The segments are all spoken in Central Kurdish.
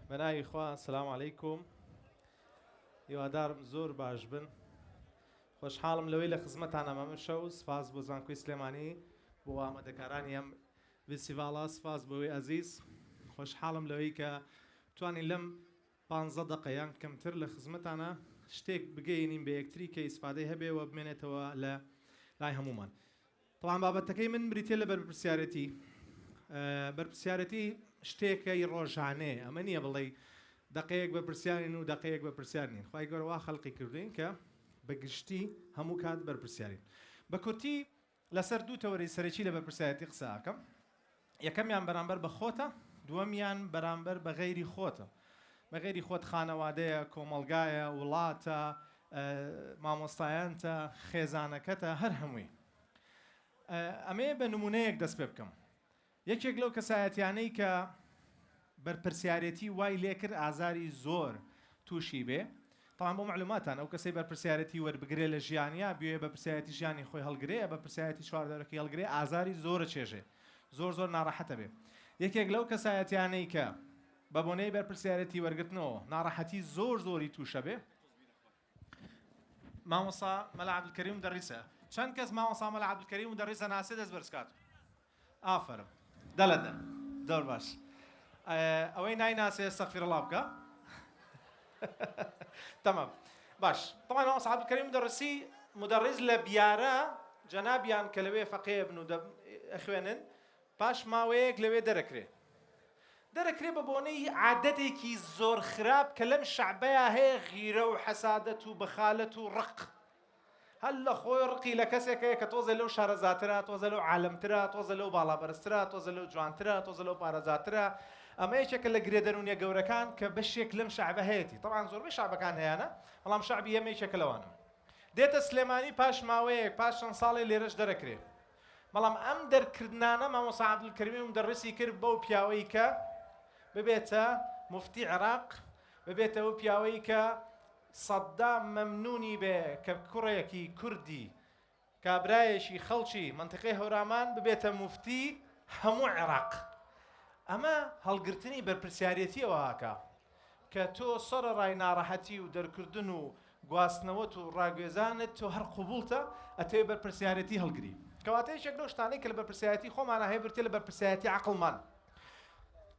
بەناوی خوا سلام عەلەیکوم هیوادارم زۆر باش بن خۆشحاڵم لەوەی لە خزمەتانە ئەمە شەو سپاس بۆ زانکۆی سلێمانی بۆ ئامادەکارانی ئەم فستیڤاڵە سپاس بۆی ئەزیز خۆشحاڵم لەوەی کە توانین لەم 15 دقەیان کەمتر لە خزمەتانە شتێک بگەینین بە یەکتری کە ئیسفادەی هەبێەوە بمێنێتەوە لە لای هەمومان طبعاً بابەتەکەی من بریتێ لە بەرپرسیارەتی بەرپرسیارەتی شتێکەی ڕۆژانەیە ئەمە نییە بڵێ دقەیەک بە پرسیارین و دقەیەک بە پرسیارنین خی گەورەوە خەڵقی کردوین کە بەگشتی هەموو کات بەرپرسیارین بە کورتی لەسەر دوو تەوەری سەرەکی لە بەرپرسیارەتی قسە ئەکەم یەکەمیان بەرامبەر بە خۆتە دووەمیان بەرامبەر بە غەیری خۆتە بە غەیری خۆت خانەوادەیە کۆمەلگایە وڵاتە مامۆستایانتە خێزانەکەتە هەر هەمووی ئەمێ بە نمونەیەک دەست پێ بکەم یەکێک لەو کەسایەتیانەی کە بەرپرسیارەتی وای لێکرد ئازاری زۆر تووشی بێ تاوان بۆ معلوماتان ئەو کەسەی بەرپرسیارەتی وەربگرێ لە ژیانیا بێ بە پرسیارەتی ژیانی خۆی هەڵگرێ بە پرسیارەتی چواردەرەکەی هەڵگرێ ئازاری زۆرە چێژێ زۆر ناڕەحەتە بێ یەکێک لەو کەسایەتیانەی کە بە بۆنەی بەرپرسیارەتی وەرگرتنەوە ناڕەحەتی زۆری تووشە بێ مامۆستا مەلا عەبدولکەریم دەڕیسە چەند کەس مامۆستا مەلا عەبدولکەریم دەڕیسە ناسێ دەست بەرزکات ئافرم دەڵەدە زۆر باش ئەوەی نایناسێ ئەستەغفیرڵڵا بکە تەمام باش طبعا مامۆستا عەبدولکەریم دەڕیسی مدەڕیس لە بیارە جەنابیان کە لەوێ فەقێ بن و ئەخوێنن پاش ماوەیەک لەوێ دەرەکرێ بە بۆنەی عادەتێکی زۆر خراپ کە لەم شەعبەیە هەیە غیرە و حەسادەت و بەخالەت و ڕق هەل لە خۆی ڕقی لە کەسێکەیە کە تۆزە لەو شارەزاترە تۆزە لەو عالەمترە تۆزە لەو باڵابەرزترە تۆزە لەو جوانترە تۆزە لەو پارەزاترە ئەمە یەکێکە لە گرێ دەرونیە گەورەکان کە بەشێک لەم شەعبە هەیەی طبعاً زۆربەی شەعبەکان هەیەنە بەڵام شەعبی ئەمە یەکێکە لەوانم دێتە سلێمانی پاش ماوەیەک پاش چەند ساڵی لێرەش دەرەکرێ بەڵام ئەم دەرکردانە مامۆستا عەبدولکەریم مدەڕیسی کرد بەو پیاوەی کە ببێتە مفتی عێراق ببێتە ئەو پیاوەی کە سەدام مەمنونی بێ کە کوڕێکی کوردی کابرایەکی خەڵکی منتیقەی هەورامان ببێتە مفتی هەموو عێراق ئەمە هەڵگرتنی بەرپرسیارەتیەوە هاکە کە تۆ سەرەڕای ناڕەحەتی و دەرکردن و گواستنەوەت و ڕاگوێزانت تۆ هەر قوبوڵتە ئەتەوێ بەرپرسیارەتی هەڵگری کەواتە یەکێک لەو شتانەی کە لە بەرپرسیارەتی خۆمانە هەیە برتێ لە بەرپرسیارەتی عەقڵمان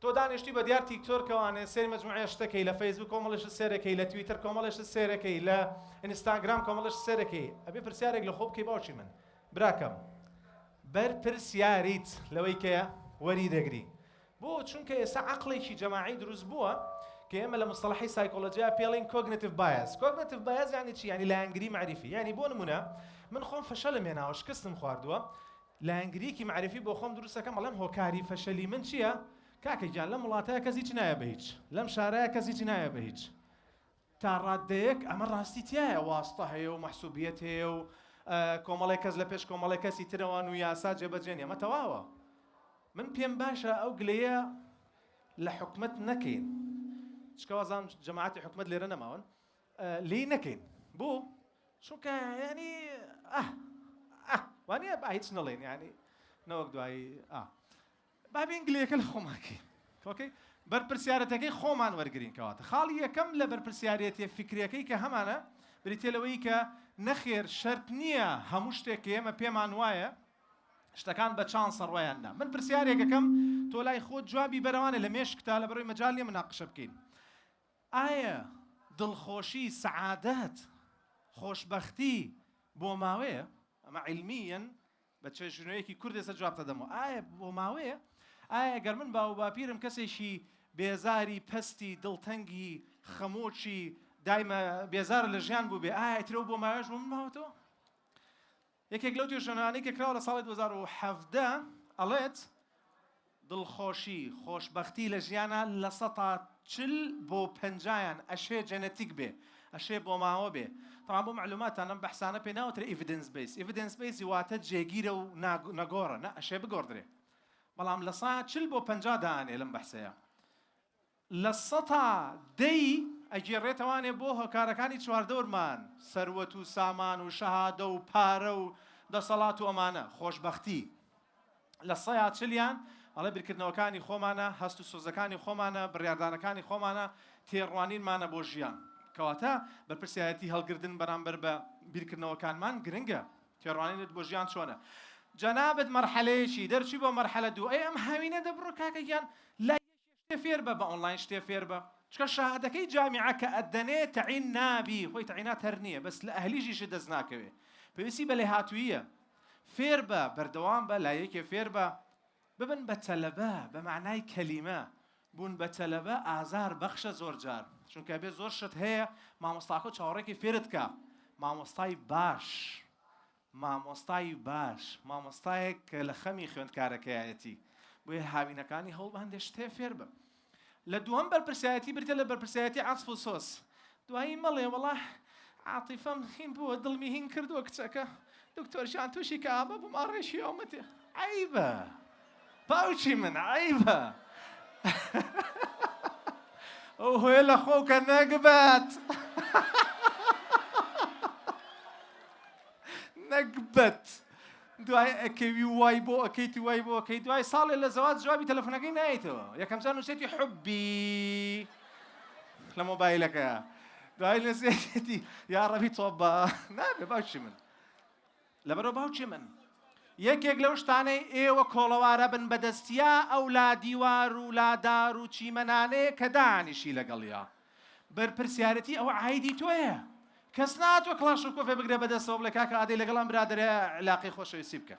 تۆ دانیشتی بە دیار تیکتۆر کەوانێ سێری مەجموعە شتەکەی لە فەیسبوک کۆمەڵێش سێرەکەی لە تویتر کۆمەڵێش سێرەکەی لە ئینستاگرام کۆمەڵێش سێرەکەی ئەبێ پرسیارێک لە خۆ بکەی باوکی من براکەم بەرپرسیاریت لەوەی کە وەری دەگری بۆ چونکە ئێستا عەقڵێکی جەماعی دروست بووە کە ئێمە لە مستەڵەحی سایکۆلۆجیا پێڵین کۆگنیتیڤ بایەس کۆگنیتیڤ بایەس یعنی چی یعنی لایەنگری معرفی یعنی بۆ نمونە من خۆم فەشەلم هێناوە شکستم خواردووە لایەنگریکی معرفی بۆ خۆم دروستەکەم بەڵام هۆکاری فەشەلی من چییە کاکە گیان لەم وڵاتەیە کەسی چ نایە بە هیچ لەم شارەیە کەسی چ نایە بە هیچ تا ڕادەیەک ئەمە ڕاستی تایە واستە هەیە و مەحسوبیەت هەیە و کۆمەڵی کەس لە پێش کۆمەڵی کەسی ترەوەن و یاسا جێبەجێنی ئەمە تەواوە من پێم باشە ئەو گلەیە لە حکومەت نەکەین چکەوازان جەماعەتی حکومەت لێرە نەماون لی نەکەین بۆ چونکە ینی وانە هیچ نەڵێن ینی نەوەک دوایی بابێن گلەیەکە لە خۆماکەین ئۆکەی بەرپرسیارەتەکەی خۆمان وەرگرین کەواتە خاڵی یەکەم لە بەرپرسیارەتی فکرەکەی کە هەمانە بریتێ لەوەی کە نەخێر شەرت نییە هەموو شتێک کە ئێمە پێمان وایە شتەکان بە چانسە ڕوایاندا من پرسیارێکەکەم تۆ لای خۆت جوابی بەرەوانە لە مێشکتا لە بەڕۆی مەجال نیە مناقشە بکەین ئایا دڵخۆشی سەعادەت خۆشبەختی بۆ ماوەیە ئەمە عیلمیەن بە چێژنەوەیەکی کوردێسە جوابتە دەمەوە ئایا بۆ ماوەیە ئایا گەر من باو باپیرم کەسێکی بێزاری پەستی دڵتەنگی خەمۆکی دایمە بێزارە لە ژیان بوو بێ ئایا ترەوە بۆ ماوەش بۆ من ماوەتەوە یەکێک لەو توێژەنانەی کە کراوە لە ساڵی 2017 ئەڵێت دڵخۆشی خۆشبەختی لە ژیانە لە 140 بۆ 50 ئەشێ جەنەتیک بێ ئەشێ بۆ ماوە بێ طبعا بۆ معلوماتان ئەم بەحسانە پێ ناوترە ئیڤیدنس بیس ئیڤیدنس بیس واتە جێگیرە و نەگۆڕە نە ئەشێ بگۆڕدرێ بەڵام لە 140 بۆ 50 دانێ لەم بەحسەیە لە 110 ئەگێڕێتەوانێ بۆ هۆکارەکانی چواردەورمان سەروەت و سامان و شەهادە و پارە و دەسەڵات و ئەمانە خۆشبەختی لە 140یان ئەڵێ بیرکردنەوەکانی خۆمانە هەست و سۆزەکانی خۆمانە بڕیاردانەکانی خۆمانە تێڕوانینمانە بۆ ژیان کەواتە بەرپرسیارەتی هەڵگرتن بەرامبەر بە بیرکردنەوەکانمان گرنگە تێڕوانینت بۆ ژیان چۆنە جەنابەت مەرحەلەیەکی دەرچی بۆ مەرحەلە دوو ئەم هاوینە دەبڕۆ کاکەگیان لای شتێ فێر بە ئۆنلاین شتێ فێر بە چکە شاهدەکەی جامیعە کە ئەدەنێ تەعین نابی خۆی تەعینات هەر نییە بەس لە ئەهلیژیش دەست ناکەوێ پێویستی بە لێهاتوویە فێر بە بەردەوام بە لایەکێ فێر بە ببن بە تەلەبە بە معنای کەلیمە بوون بە تەلەبە ئازار بەخشە زۆر جار چونکە بێ زۆر شت هەیە مامۆستاکە چاوەڕێکی فێرت کە مامۆستای باش مامۆستایەک کە لە خەمی خوێندکارەکەیەتی بۆیە هاوینەکانی هەوڵ بە هەندێک شتێ فێر بە لە دووەم بەرپرسایەتی بریتە لە بەرپرسایەتی عەتف و سۆس دوایی مەڵێ وەڵا عاتیفەم هین بووە دڵمی هین کردووە کچەکە دکتۆرشان تووشی کە ئابە بووم ئاڕێشی ئەومەتێ عەیبە باوکی من عەیبە ئەو هۆیە لە خۆکە نەگبەت نەگبەت دوای ئەکەوی وای بۆ ئەکەیتی وای بۆ ئەکەی دوای ساڵێ لە زەواج جوابی تەلەفۆنەکەی نایەتەوە یەکەم جار نووسێتی حوبی لە مۆبایلەکە دوای نووسێتی یا ڕەبی تۆبە نابێ باوکی من لەبەرەوە باوکی من یەکێک لەو شتانەی ئێوە کۆڵەوارە بن بەدەستیا ئەو لا دیوار و لادار و چیمەنانەیە کە دانیشی لەگەڵیا بەرپرسیارەتی ئەوە عایدی تۆیە کەس ناتوە کڵاش و کۆفێ بگرێ بەدەستەوە بڵێ کاکە ئادەی لەگەڵام برادرە علاقەی خۆشەویستی بکە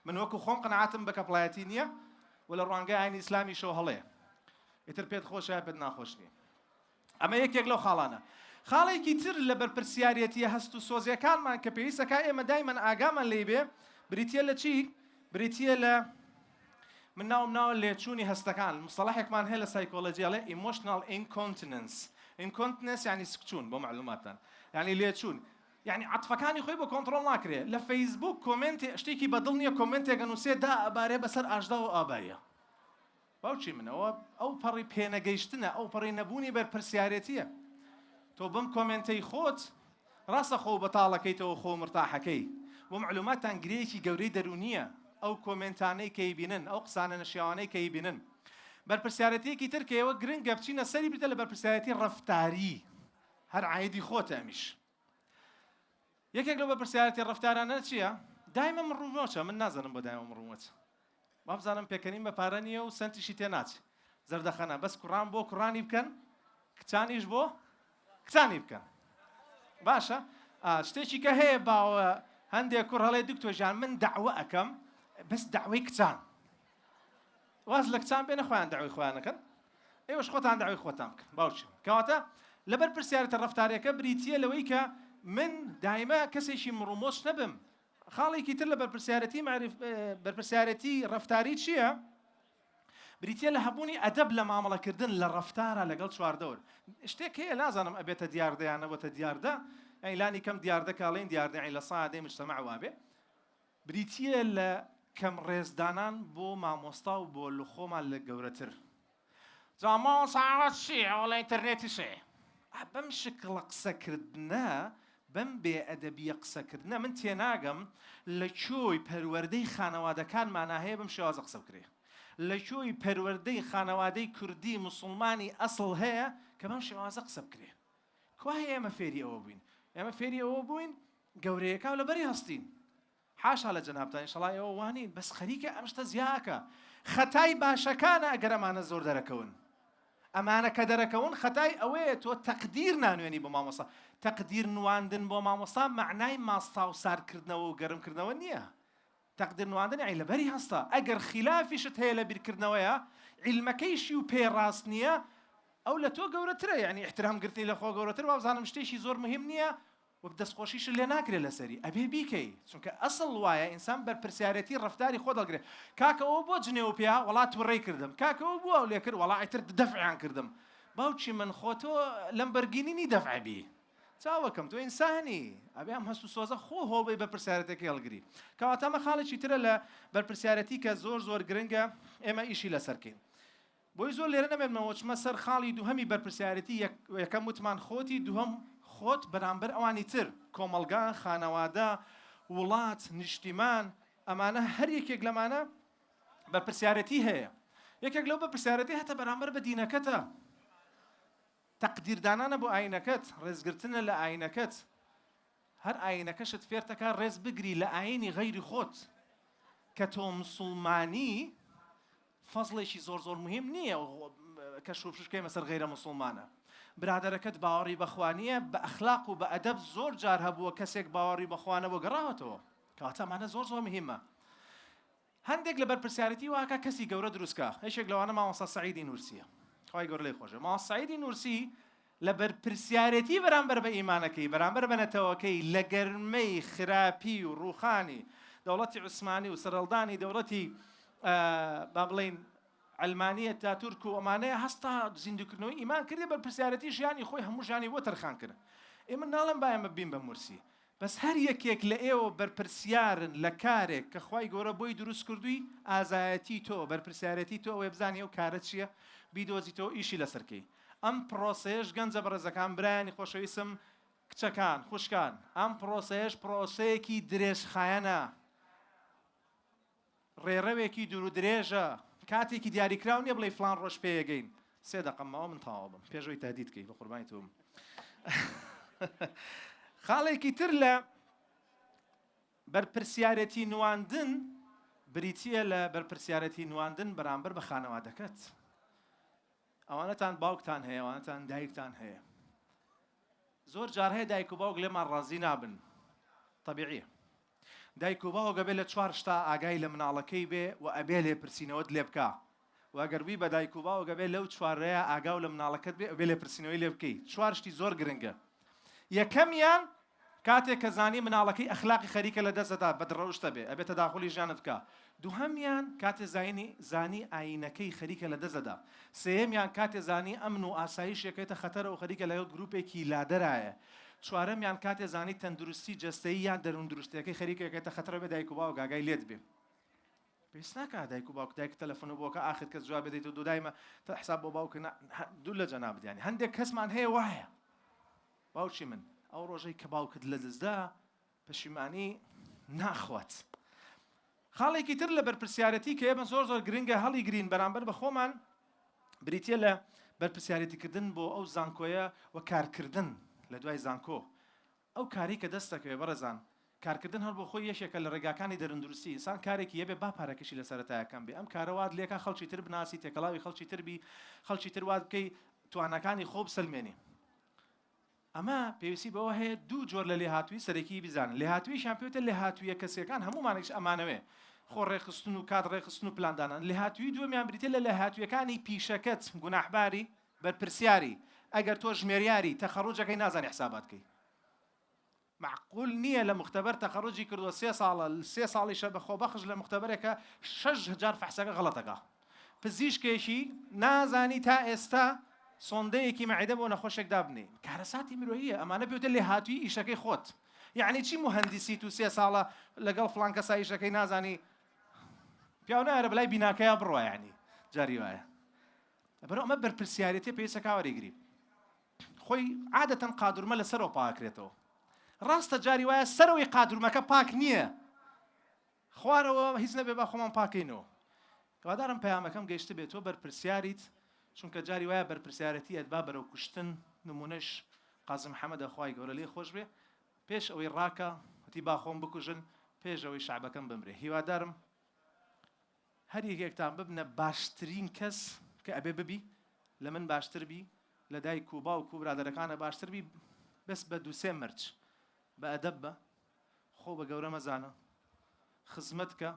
من وەکو خۆم قەنەعاتم بە کەپڵایەتی نییە و لە ڕوانگەی ئاینی ئیسلامی شەو هەڵەیە ئیتر پێت خۆشە پێت ناخۆش نییە ئەمە یەکێک لەو خاڵانە خاڵێکی تر لە بەرپرسیارەتی هەست و سۆزیەکانمان کە پێویستەکە ئێمە دایمەن ئاگامان لێ بێ بریتە لە چی؟ بریتە لە من ناوم لێچوونی هەستەکان مستەڵەحێکمان هەیە لە سایکۆلۆجیاڵێ emotional incontinence یعنی سکچوون بۆ معلوماتان یعنی لێچوون یعنی عەتفەکانی خۆی بۆ کۆنتڕۆڵ ناکرێت لە فەیسبوک کۆمنتێ شتێکی بەدڵ نییە کۆمنتێک نووسێ دا ئەبارێ بەسەر ئاژدا و ئابایە باوکی منەوە ئەو پەڕی پێنەگەیشتنە ئەو پەڕی نەبوونی بەرپرسیارەتیە تۆ بم کۆمنتەی خۆت ڕاستە خۆ بەتاڵەکەیتەوە خۆ مرتاحەکەی بۆ معلوماتان گرەیەکی گەورەی دەرونیە ئەو کۆمنتانەی کەی بینن ئەو قسانە نەشیاوانەی کەی بینن بەرپرسیارەتیەکی تر کە ئێوە گرنگە بچینە سەری بریتە لە بەرپرسیارەتی ڕەفتاری هەر عایدی خۆتە ئەمیش یەکێک لەو بەرپرسیارەتی ڕەفتارانە چییە؟ دایمە من ڕوومۆچە من نازانم بۆ دایمە من ڕوومۆچە با بزانم پێکەنیم بە پارە نییە و سنتیشی تێ ناچێ زەردەخەنە بەس کوڕان بۆ کوڕانی بکەن کچانیش بۆ کچانی بکەن باشە شتێکی کە هەیە باوە هەندێک کوڕ هەڵێ دکتۆرجان من داوە ئەەکەم بەس داوای کچان واز لە کچان بێنە خۆیان داوای خۆیانەکەن ئێوەش خۆتان داوای خۆتان بکەن باوچی کەواتە لەبەر پرسیارەتە ڕەفتارەکە بریتیە لەوەی کە من دایمە کەسێکی مڕومۆش نەبم خاڵێکی تر لە بەرپرسیارەتی ڕەفتاری چییە؟ بریتیە لە هەبوونی ئەدەب لە مامەڵەکردن لە ڕەفتارە لەگەڵ چواردەور شتێک هەیە نازانم ئەبێتە دیاردەیان نەبێتە دیاردە ئەیلانی کەم دیاردە کاڵین دیاردەی لە سادەی مجتەمع وابێ بریتیە لە کەم ڕێزدانان بۆ مامۆستا و بۆ لخۆمان لە گەورەتر جا مامۆستا چییە وەڵا ئینتەرنێتی شێ بەم شکڵە قسەکردنە بەم بێ ئەدەبیە قسەکردنە من تێناگەم لە کوێی پەروەردەی خانەوادەکانمانە هەیە بەم شێوازە قسە بکرێ لە کوێی پەروەردەی خانەوادەی کوردی موسڵمانی ئەسڵ هەیە کە بەم شێوازە قسە بکرێ کوای ئێمە فێری ئەوە بووین ئێمە فێری ئەوە بووین گەورەیەکە و لەبەری هەستین حاشا لە جەنابتان ئینشەڵای ئەوە وانین بەس خەریکە ئەم شتە زیاکە خەتای باشەکانە ئەگەر ئەمانە زۆر دەرەکەون ئەمانە کە دەرەکەون خەتای ئەوەیە تۆ تەقدیر نانوێنی بۆ مامۆستا تەقدیر نواندن بۆ مامۆستا معنای ماستا و ساردکردنەوە و گەرمکردنەوە نییە تەقدیر نواندن یعنی لەبەری هەستا ئەگەر خلافیشت هەیە لە بیرکردنەوەیە عیلمەکەیشی و پێڕاست نییە ئەو لە تۆ گەورەترە یعنی احترامگرتنی لە خۆ گەورەتر وابزانم شتێکی زۆر مهم نییە و دەستخۆشیش لێ ناکرێت لەسەری ئەبێ بیکەی چونکە ئەسڵ وایە ئینسان بەرپرسیارەتی ڕەفتاری خۆ دەڵگرێت کاکەەوە بۆ جنێ و پیا وڵات وڕێی کردم کاکەەوە بووە و لێ کرد وڵا ئیتر دەفعیان کردم باوکی من خۆتۆ لەمبەرگینی دەفعبی چاوەکەم تۆ ئینسانی ئەبێ ئەم هەست و سۆزە خۆ هۆڵبەی بەرپرسیارەتێکی هەڵگری کەواتە خاڵێکی ترە لە بەرپرسیارەتی کە زۆر گرنگە ئێمە ئیشی لەسەرکەین بۆی زۆر لێرە نەمێنمەوە چمە سەر خاڵی دووهەمی بەرپرسیارەتی یەکەم وتمان خۆتی دووهەم خۆت بەرامبەر ئەوانی تر کۆمەڵگا خانەوادە وڵات نیشتیمان ئەمانە هەر یەکێک لەمانە بەرپرسیارەتی هەیە یەکێک لەو بەرپرسیارەتی هەتە بەرامبەر بە دینەکەتە تەقدیردانانە بۆ ئاینەکەت ڕێزگرتنە لە ئاینەکەت هەر ئاینەکەشت فێرتەکە ڕێز بگری لە ئاینی غەیری خۆت کە تۆ موسڵمانی فەزڵێکی زۆر زۆر مهم نییە کە شوفشکەی مەسەر غەیرە موسڵمانە برادەرەکەت باوەڕی بەخوا نییە بە ئەخلاق و بە ئەدەب زۆر جار هەبووە کەسێک باوەڕی بەخوا بۆ گەڕاوەتەوە کەواتە ئەمانە زۆر زۆر مهمە هەندێک لە بەرپرسیارەتی واکە کەسی گەورە دروستکە هیچێک لەوانە مامۆستا سەعیدی نورسیە خوای گەورە لێی خۆشە مامۆستا سەعیدی نورسی لە بەرپرسیارەتی بەرامبەر بە ئیمانەکەی بەرامبەر بە نەتەوەکەی لە گەرمەی خراپی و ڕووخانی دەوڵەتی عوسمانی و سەرەڵدانی دەوڵەتی با بڵێن ئەلمانیە تا تورک و ئەمانەیە هەستا زیندوکردنەوەی ئیمان کردی بەرپرسیارەتی ژیانی خۆی هەموو ژیانی بۆ تەرخان کرد ئێمە ناڵم با ئێمە بین بە مورسی بەس هەر یەکێک لە ئێوە بەرپرسیارن لە کارێک کە خوای گەورە بۆی دروست کردووی ئازایەتی تۆ بەرپرسیارەتی تۆ ئەوێ بزانێ ئەو کارە چییە بیدۆزیتەوە ئیشی لەسەرکەی ئەم پرۆسەیەش گەنجە بەڕێزەکان برایانی خۆشەویستم کچەکان خوشکان ئەم پرۆسەیەش پرۆسەیەکی درێژخایەنە ڕێڕەوێکی دوور و درێژە کاتێکی دیاریکراو نییە بڵێ فلان ڕۆژ پێیەگەین 3 دقەمەوە من تەواو بم پێشەوەی تهدیدکەی بە قوربانی تۆم خاڵێکی تر لە بەرپرسیارەتی نواندن بریتیە لە بەرپرسیارەتی نواندن بەرامبەر بە خانەوادەکەت ئەوانەتان باوکتان هەیە ئەوانەتان دایکتان هەیە زۆر جار هەیە دایک و باوک لێمان ڕازی نابن طەبیعیە دایک و باوک ئەبێ لە 4 شتا ئاگای لە مناڵەکەی بێ و ئەبێ لێپرسینەوەت لێ بکە و ئەگەروی بە دایک و باوک ئەبێ لەو 4ەیە ئاگاو لە مناڵەکەت بێ ئەبێ لێپرسینەوەی لێ بکەیت 4 شتی زۆر گرنگە یەکەمیان کاتێک کە زانی مناڵەکەی ئەخلاقی خەریکە لە دەستەدا بەدڕەوشتە بێ ئەبێ تەداخولی ژیانت بکە دووهەمیان کاتێ زانی ئاینەکەی خەریکە لە دەستەدا سێهەمیان کاتێ زانی ئەمن و ئاسایشێکێتە خەتەرە و خەریکە لە گروپێکی لادەرایە چوارەمیان کاتێ زانی تەندروستی جەستەیی یان دەروون دروستیەکەی خەریکێکێتە خەتەرە بێ دایک و باوک ئاگای لێت بێ پێویست ناکات دایک و باوک دایک تەلەفۆنە بۆکە ئاخر کەس جواب بدەیت و دوودایمە حساب بۆ باوک دوو لە جەناب دیانی هەندێک کەسمان هەیە وایە باوکی من ئەو ڕۆژەی کە باوکت لە دەستدا پەشیمانی ناخوات خاڵێکی تر لە بەرپرسیارەتی کە ئێمە زۆر زۆر گرنگە هەڵی گرین بەرامبەر بە خۆمان بریتیە لە بەرپرسیارەتیکردن بۆ ئەو زانکۆیە و کارکردن لە دوای زانکۆ ئەو کاری کە دەستەکەوێ بەڕێزان کارکردن هەر بۆ خۆی یەشێکە لە ڕێگاکانی دەرەندروستی ئینسان کارێکی هەبێ با پارەکەشی لە سەرەتایەکەم بێ ئەم کارەوات لێکە خەڵکی تر بناسی تێکەڵاوی خەڵکی تر وات بکەی توانەکانی خۆ بسەلمێنی ئەمە پێویستی بەوە هەیە دوو جۆر لە لێهاتووی سەرەکی بیزانن لێهاتوویشیان پێوتە لێهاتوویە کەسیەکان هەمومانێکش ئەمانەوێ خۆ ڕێخستن و کات ڕێخستن و پلاندانان لێهاتووی دووەمیان بریتە لە لێهاتوویەکانی پیشەکەت گوناحباری بەرپرسیاری ئەگەر تۆ ژمێریاری تەخەڕوجەکەی نازانی حسابات بکەی معقول نییە لە مختبەر تەخەڕوجی کردووە 3 ساڵە 3 ساڵیشە بە خۆبەخش لە مختبەرێکە 6,000 فەحسەکە غەڵەتەکە پزیشکێکی نازانی تا ئێستا سۆندەیەکی مەعیدە بۆ نەخۆشێک دابنێ کارەساتی مرۆییە ئەمانە پێوتە لێهاتووی ئیشەکەی خۆت یعنی چی مهندسیت و 3 ساڵە لەگەڵ فڵان کەسا ئیشەکەی نازانی پیاو نایە بەلای بیناکەیە بڕوە یعنی جاری وایە بەرەو ئەمە بەرپرسیارەتیە پێویستە کاوەرێگری خۆی عادەتەن قادورمە لەسەرەوە پاکرێتەوە ڕاستە جاری وایە سەرەوەی قادورمەکە پاک نییە خوارەوە هیچ نەبێ با خۆمان پاکەینەوە هیوادارم پەیامەکەم گەیشتە بێت تۆ بەرپرسیاریت چونکە جاری وایە بەرپرسیارەتی ئەدبا بەرەو کوشتن نمونەش قازم محەممەدە خوای گەورە لێ خۆش بێ پێش ئەوەی ڕاکە وتی با خۆم بکوژن پێش ئەوەی شعبەکەم بمرێ هیوادارم هەر یەکێکتان ببنە باشترین کەس کە ئەبێ ببی لە من باشتر بی لە دایک و باوک و برادەرەکانە باشتر بی بەس بە 2-3 مرج بە ئەدەب بە خۆ بە گەورە مەزانە خزمەت کە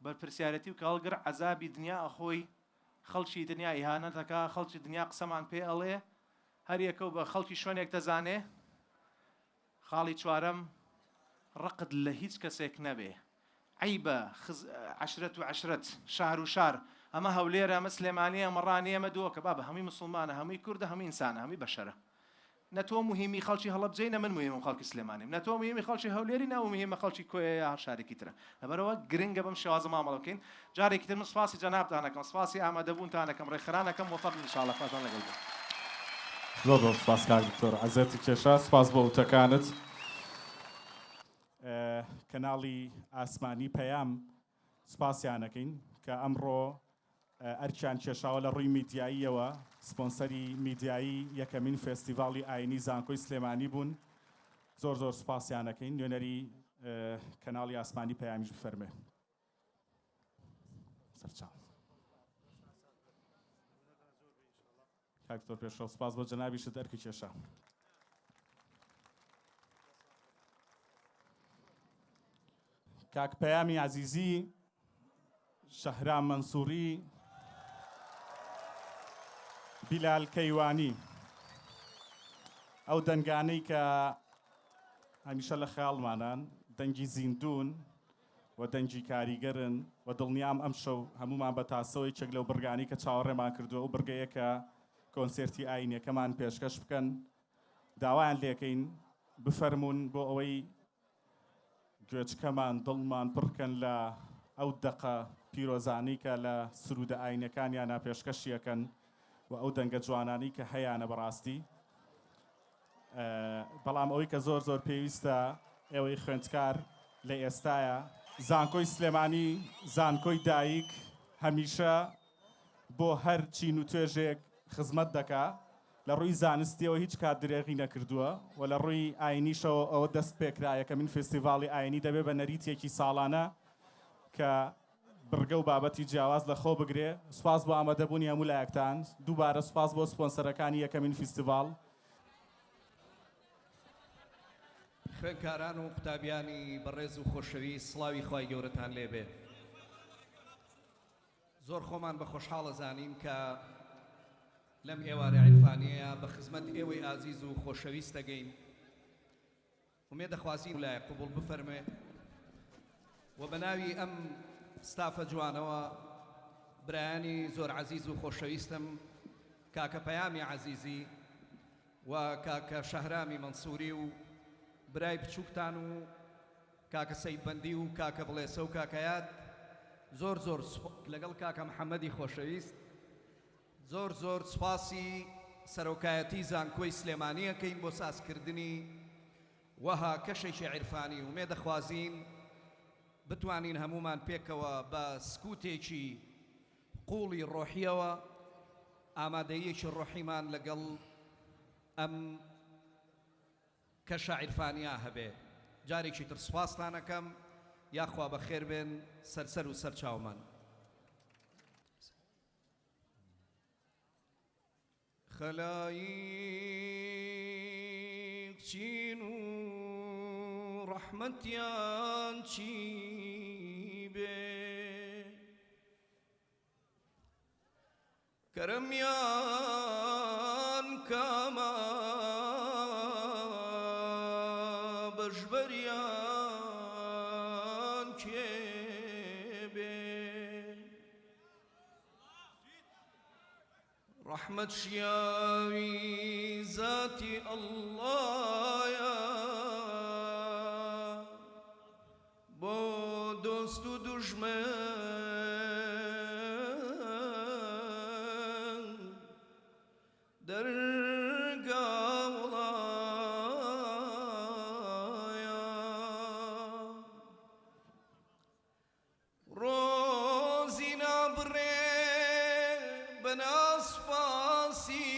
بەرپرسیارەتی و کە هەڵگر عەزابی دنیا ئەخۆی خەڵکی دنیا ئیهانەتەکە خەڵکی دنیا قسەمان پێ ئەڵێ هەر یەکە و بە خەڵکی شوێنێک دەزانێ خاڵی چوارەم ڕقت لە هیچ کەسێک نەبێ عیبە عەشرەت و عەشرەت شار و شار ئەمە هەولێرە ئەمە سلێمانیە ئەمە ڕانیە ئەمە دووەکە بابە هەمووی مسڵمانە هەمووی کوردە هەمووی ئینسانە هەمووی بەشەرە نە تۆ مهمی خەڵکی هەڵەبجەی نە من مهمم خەڵکی سلێمانیم نە تۆ مهمی خەڵکی هەولێری نە و مهمە خەڵکی کۆیە هەر شارێکی ترە لەبەرەوە گرنگە بەم شێوازە مامەڵە بکەین جارێکی تر من سپاسی جەنابتانەکەم سپاسی ئامادەبوونتانەکەم ڕێکخرانەکەم وەفەق ئینشاڵڵا خواتان لەگەڵ بێت زۆر سپاس کاک دکتۆر عەزەتی کێشا سپاس بۆ وتەکانت کەناڵی ئاسمانی پەیام سپاسیانەکەین کە ئەمڕۆ ئەرچیان کێشاوە لە ڕووی میدیاییەوە سپۆنسەری میدیایی یەکەمین فێستیڤاڵی ئاینی زانکۆی سلێمانی بوون زۆر زۆر سوپاسیانەکەین نوێنەری کەناڵی ئاسمانی پەیامیش بفەرمێ سەرچاو کاکتۆر پێشەو سپاس بۆ جەنابیشت ئەرکی کێشا کاک پەیامی عەزیزی شەهرام مەنسووری بیلال کەیوانی ئەو دەنگانەی کە هەمیشە لە خەیاڵمانان دەنگی زیندون و دەنگی کاریگەرن و دڵنیام ئەم شەو هەمومان بە تاسەوەی چێک لەو بڕگانی کە چاوەڕێمان کردووە ئەو بڕگەیە کە کۆنسێرتی ئاینیەکەمان پێشکەش بکەن داوایان لێکەین بفەرمونون بۆ ئەوەی گوێچکەمان دڵمان پڕکەن لە ئەو دەقە پیرۆزانی کە لە سرودە ئاینەکانیانە پێشکەشیەکەن و ئەو دەنگە جوانانی کە هەیەە بەڕاستی بەڵام ئەوەی کە زۆر زۆر پێویستە ئێوەی خوێندکار لە ئێستایە زانکۆی سلێمانی زانکۆی دایک هەمیشە بۆ هەر چین و توێژێک خزمەت دەکا لە ڕووی زانستیەوە هیچ کات درێغی نەکردووە و لە ڕووی ئاینیشەوە ئەوە دەست پێکرایەکە من فستیڤاڵی ئاینی دەبێت بە نەریتێکی ساڵانە کە بڕگە و بابەتی جیاواز لە خۆ بگرێ سوپاس بۆ ئامادەبوونی هەموو لایەکتان دووبارە سوپاس بۆ سپۆنسەرەکانی یەکەمین فستیڤاڵ خوێندکاران و قوتابیانی بەڕێز و خۆشەوی سڵاوی خوای گەورەتان لێبێ زۆر خۆمان بە خۆشحاڵە زانین کە لەم ئێوارە عیرفانیەیە بە خزمەت ئێوەی ئازیز و خۆشەویست دەگەین ومێ دەخوازین لای قبول بفەرمێ و بە ناوی ئەم ستافە جوانەوە برایانی زۆر عەزیز و خۆشەویستم کاکە پەیامی عەزیزی و کاکە شەهرامی مەنسووری و برای بچووکتان و کاکە سەیدبەندی و کاکە بڵێسە و کاکەیاد زۆر زۆر لەگەڵ کاکە محەممەدی خۆشەویست زۆر زۆر سپاسی سەرۆکایەتی زانکۆی سلێمانیەکەین بۆ سازکردنی وەها کەشێکی عیرفانی و مێ دەخوازین بتوانین هەمومان پێکەوە بە سکوتێکی قوڵی ڕۆحیەوە ئامادەیەکی ڕۆحیمان لەگەڵ ئەم کەشە عیرفانیا هەبێ جارێکی تر سوپاستانەکەم یاخوا بە خێر بێن سەرسەر و سەرچاومان خەلایق چین و ڕەحمەتیان چی بێ کەرەمیان کامە بەشبەریان کێ بێ ڕەحمەت شیاوی ذاتی ئەڵڵایە بۆ دۆست و دوژمن دەرگا وڵایە ڕۆزی نابڕێ بە ناسپاسی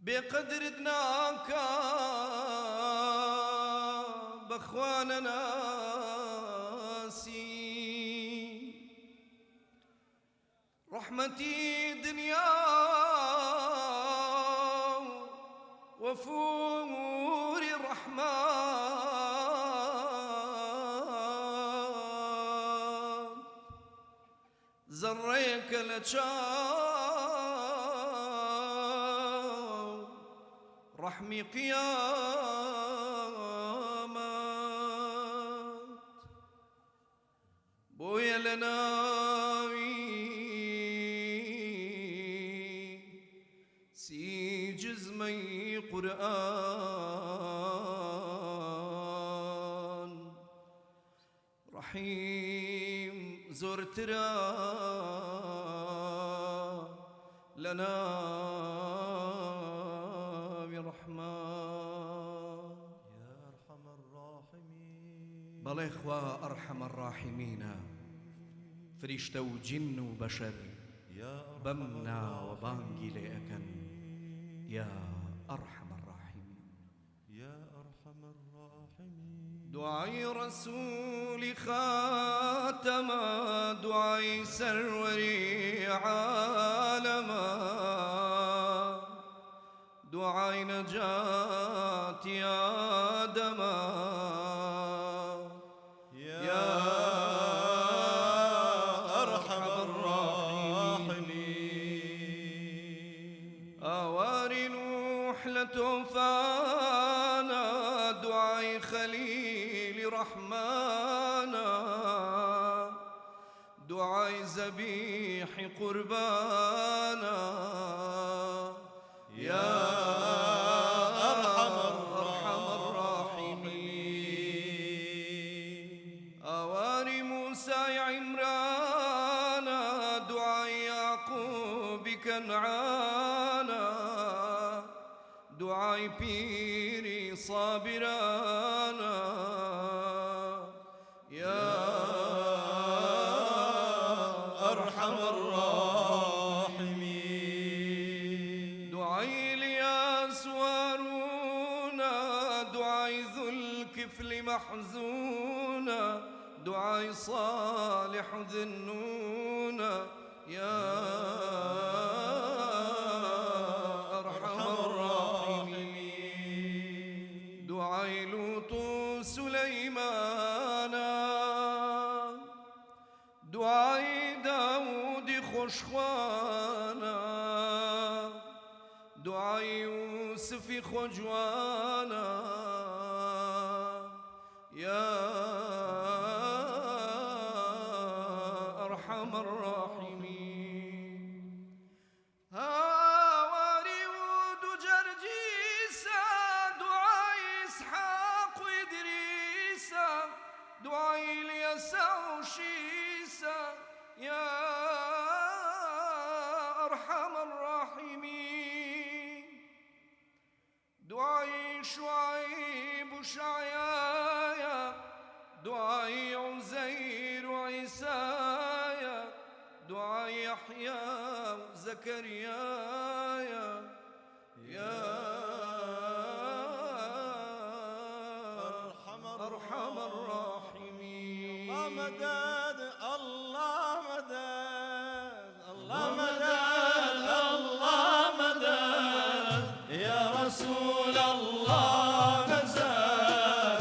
بێقەدرت ناکا بەخوا نەناسی ڕەحمەتی دنیا وەفوری ڕەحمان زەڕەیەکە لە چاو ڕەحمی قیامەت بۆیە لە ناوی سی جزمەی قورئان ڕەحیم زۆرترە لە ناوی ڕەحمان يا أرحم الراحمين بەڵێ خوا ئەرحەمە الراحیمینە فريشتە و جن و بەشەر بەمنا و بانگی لێ ئەکەن یا ئەرحەم الراحیمین يا أرحم الراحمين دعای ڕەسوولی خاتەمە دعای سەروەری عالەمە دعای نەجاتی ئادەمە يا أرحم الراحمين ئاواری نوح لە تۆفانە دعای خەلیلی ڕەحمانە دعای زەبیحی قوربانە یا ئەرحەم الراحمین ئاواری موسای عیمرانە دعای یاعقوبی کەنعانە دعای پیری صابرانە یا أرحم الراحمين دعای إلیاس وهارونە دعای ذو الكفل محزونە دعای صالح ذنونە یا أرحم الراحمين دعای لوط و سلەیمانە دعای داودی خوشخوانە دعای یوسفی خۆجوانە یا ئەرحەم الراحمین هاواری ود و جەرجیسە دعای ئیسحاق و ئیدریسە دعای ئیلیەسە و شیسە یا ئەرحەم الراحمین دعای شوعیب و شعیایە دعای عوزەیر و عیسایە دعای یحیا و زەکەریایە یا أرحم الراحمين الله مدد الله مدد الله مدد الله مدد يا رسول الله نزل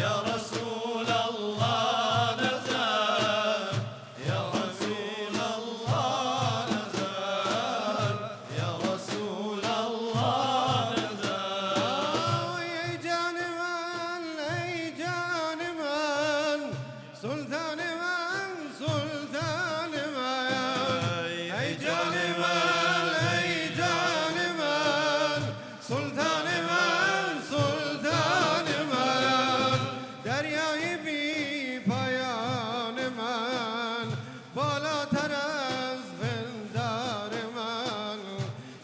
يا رسول الله نزل يا رسول الله نزل يا رسول الله نزل أي جانبا سلطان من سلطان من أي جانبا سلطان من سلطان من دریای بی پایان من بالاتر از پندار من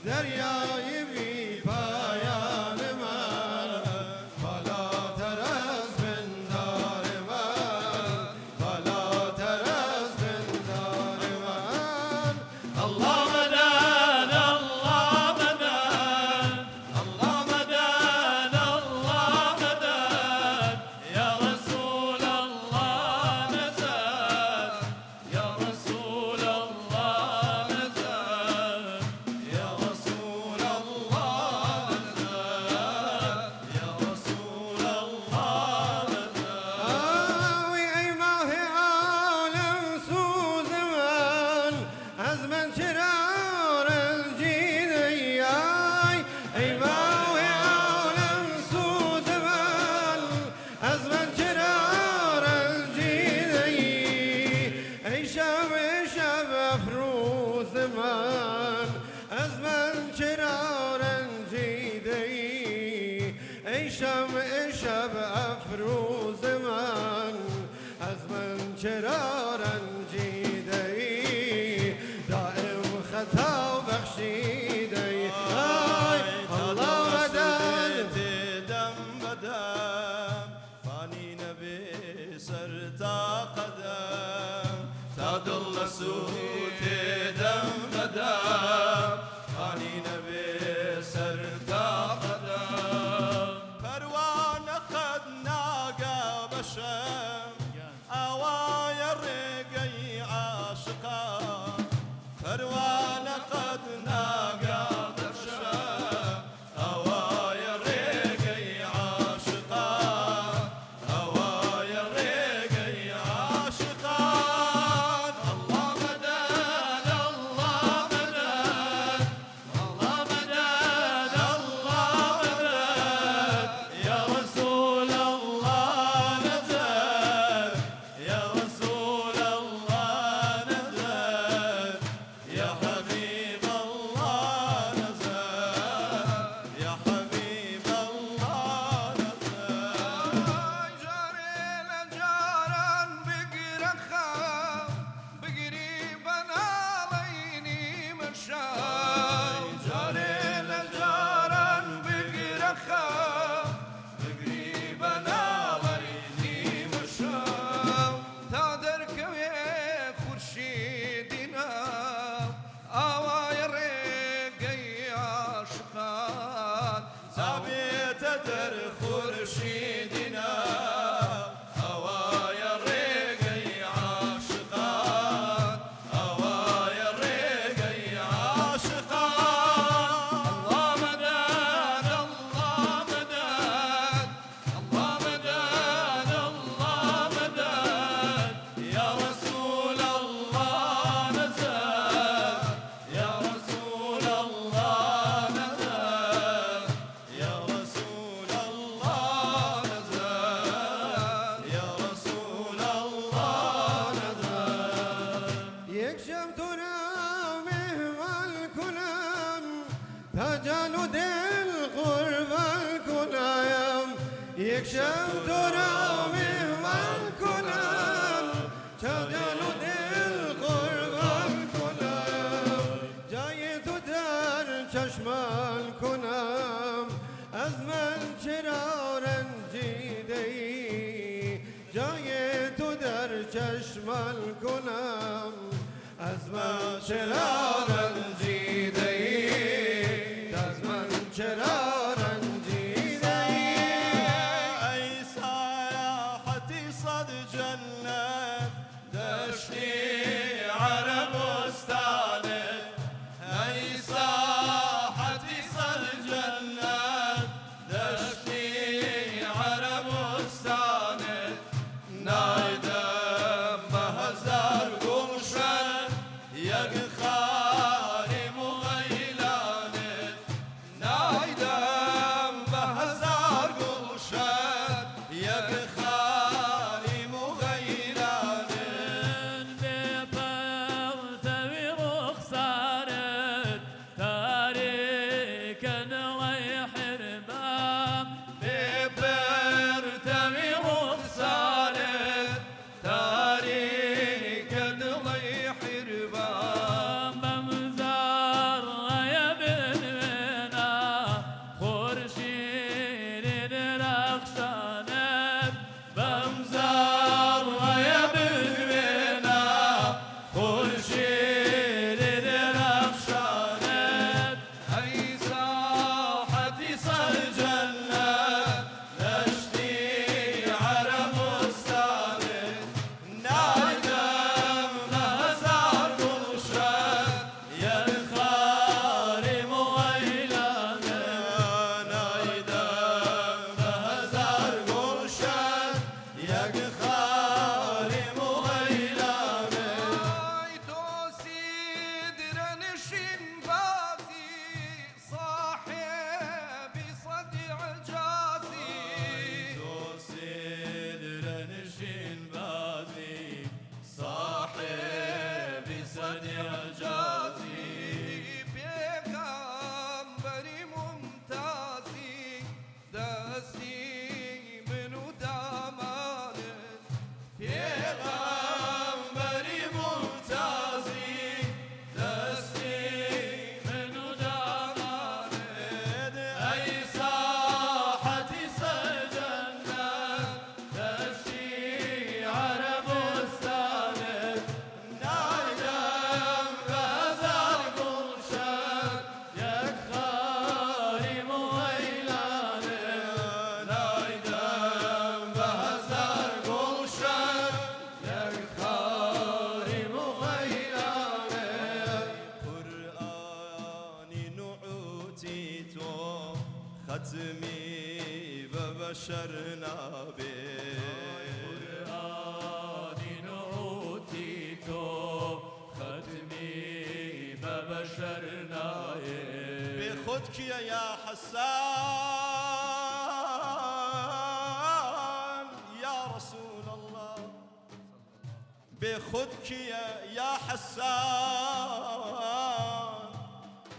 دریای بی پایان من بالاتر از پندار من بالاتر از پندار من الله مدد الله مدد الله مدد الله مدد يا رسول الله نزل يا رسول الله نزل يا رسول الله نزل يا رسول الله نزل آوی ای ماه عالم سوز من از من چرا رنجیده ای ای ماه عالم سوز من از من چرا رنجیده ای ای شب افروز من از من چرا رنجیده ای ای شب افروز من از من چرا رنجیده ای دائم خطا بخشیده ای الله مدد دم بدم فاني نبي سر تا قدم تا دل تجانو دل قربان کنم یک شب تو را مهمان کنم تجانو دل قربان کنم جای تو در چشمان کنم از من چرا رنجیده ای جای تو در چشمان کنم از من چرا رنجیده ای از من چرا رنجیده ای ای ساحتی صد جنت دشتی عربستانه ای ساحتی صد جنت دشتی عربستانه نایدم به هزار گلشن یک خاری مغیلانه نایدم به هزار گلشن یک خاری مغیلانه ببرتوي رخصارت تاريكا نضيح ربام ببرتوي رخصارت تاريك نضيح ربام بمزار يا بنوينا خورشيد الرخشانات بمزار يا بنوينا خورشيد الرخشانات أي ساحتي صار جنة نشتي عرب وستانت نايدم مهزار قلشان يا الخاري مغيلانة نايدم مهزار قلشان يا الخاري مغيلانة توسي درنشين بازي صاحبي صديع جازي توسيد رنشين بازي صاحبي صديع جازي بيغمبري ممتازي دستي منو دامانت پیغمبری ممتازی دستی منو دامانت ای ساحتی سجنت دشتی عربستانت نایدم بزر گلشن یک خاری مویلانه نایدم بزر گلشن یک خاری مویلانه قرآنی نعوتی تو ختمی و بشر نابه قرآني نعوتي تو ختمي ببشرنا بخدك يا حسان يا رسول الله بخدك يا حسان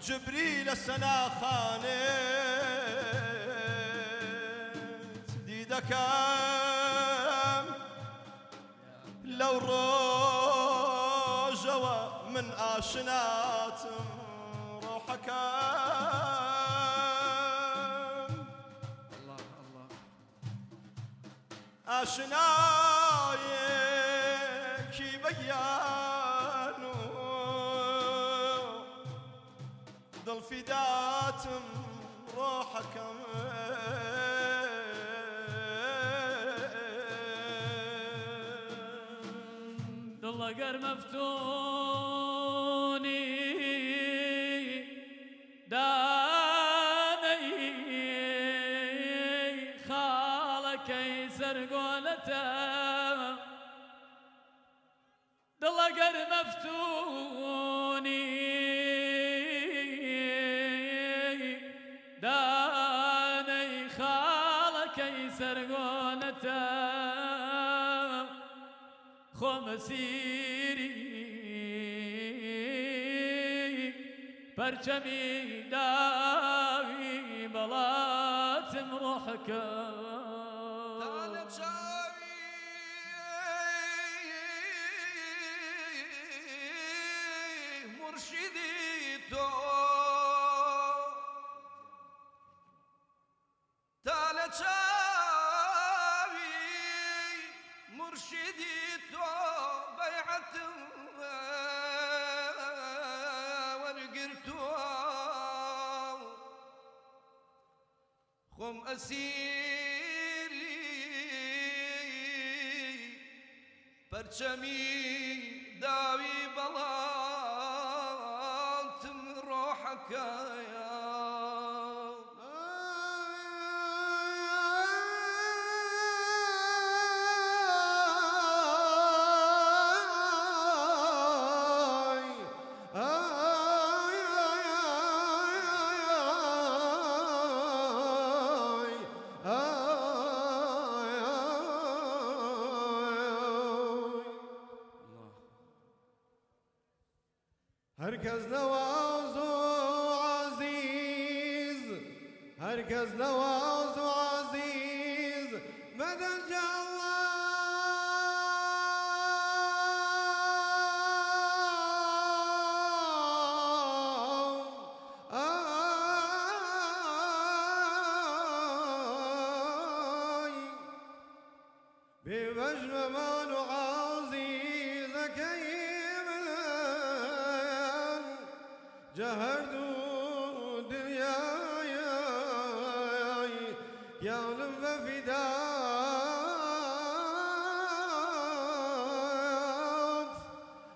جبريل سنا خانت ديدكم لو روجوا من آشنات روحكم الله الله آشنايك بيانو ضل فدات روحكم الله قر مفتوني داني خالك يسر قولته الله قر مفتوني داني خالك يسر قولته خو مسيري برچەمی داوی بەڵاتم ڕۆحەکە لە چاوی مرشیدی تۆ تا لە چاوی مرشیدی تۆ بەیعەتم وەرگرتووە خۆم ئەسیری پەرچەمی داوی بەڵاتم ڕۆحەکەیە هركز نواز عزيز هركز نواز عزيز مدد بوجه من عزيز كيم جهرت دنياي يا لب فدات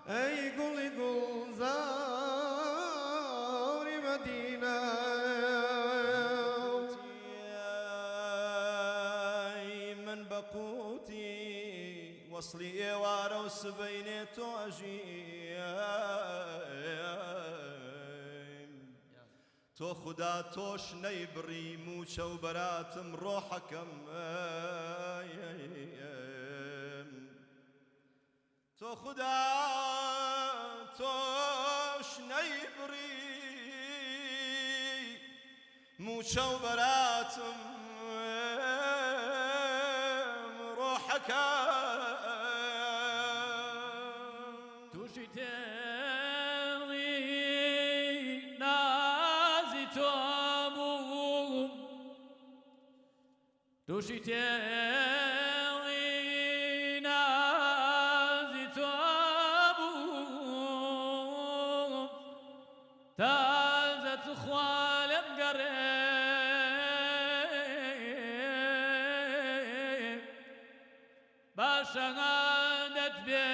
اي قل زاري مدينة من بقوتي وصلي وارو سبينيتو تو خدا توش نيبري موشە و بەراتم ڕۆحەکەم تو خدا توش نيبري موشە و بەراتم ڕۆحەکەم تووشی تێڵی نازی تۆ بووم تووشی تێڵی نازی تۆ بووم تازە توخوا لەم گەڕێ باشەهادەت بێ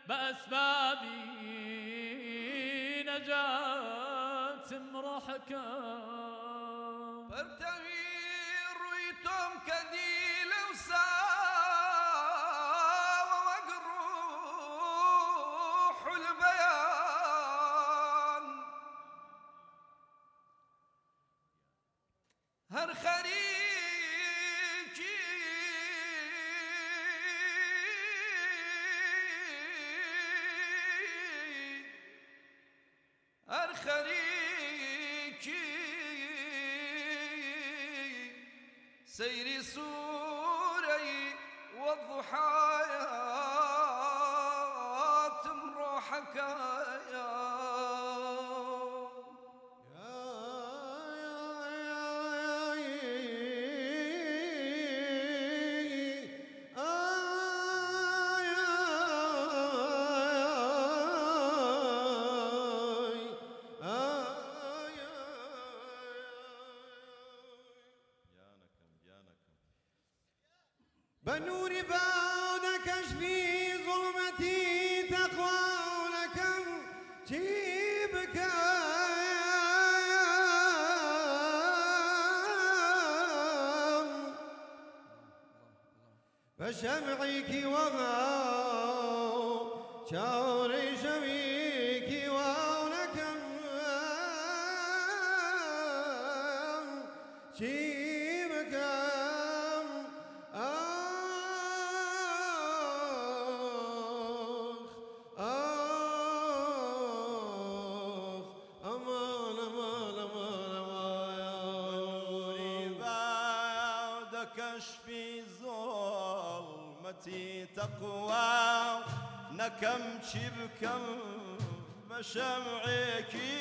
بە ئەسبابی نەجاتم ڕۆحەکە پەرتەوی ڕووی تۆم کەدی لەو ساوە وەک ڕوح البەیان هەر خەریکی هەر خەریکی سەیری سوورەی وەضحایاتم ڕۆحەکەیە بنور بعدك اشفي ظلمتي تقوى لكم جيبك فشمعك وغاو شاوري شميك ولكم جيبك تقوى نكم شبكم بشمعكي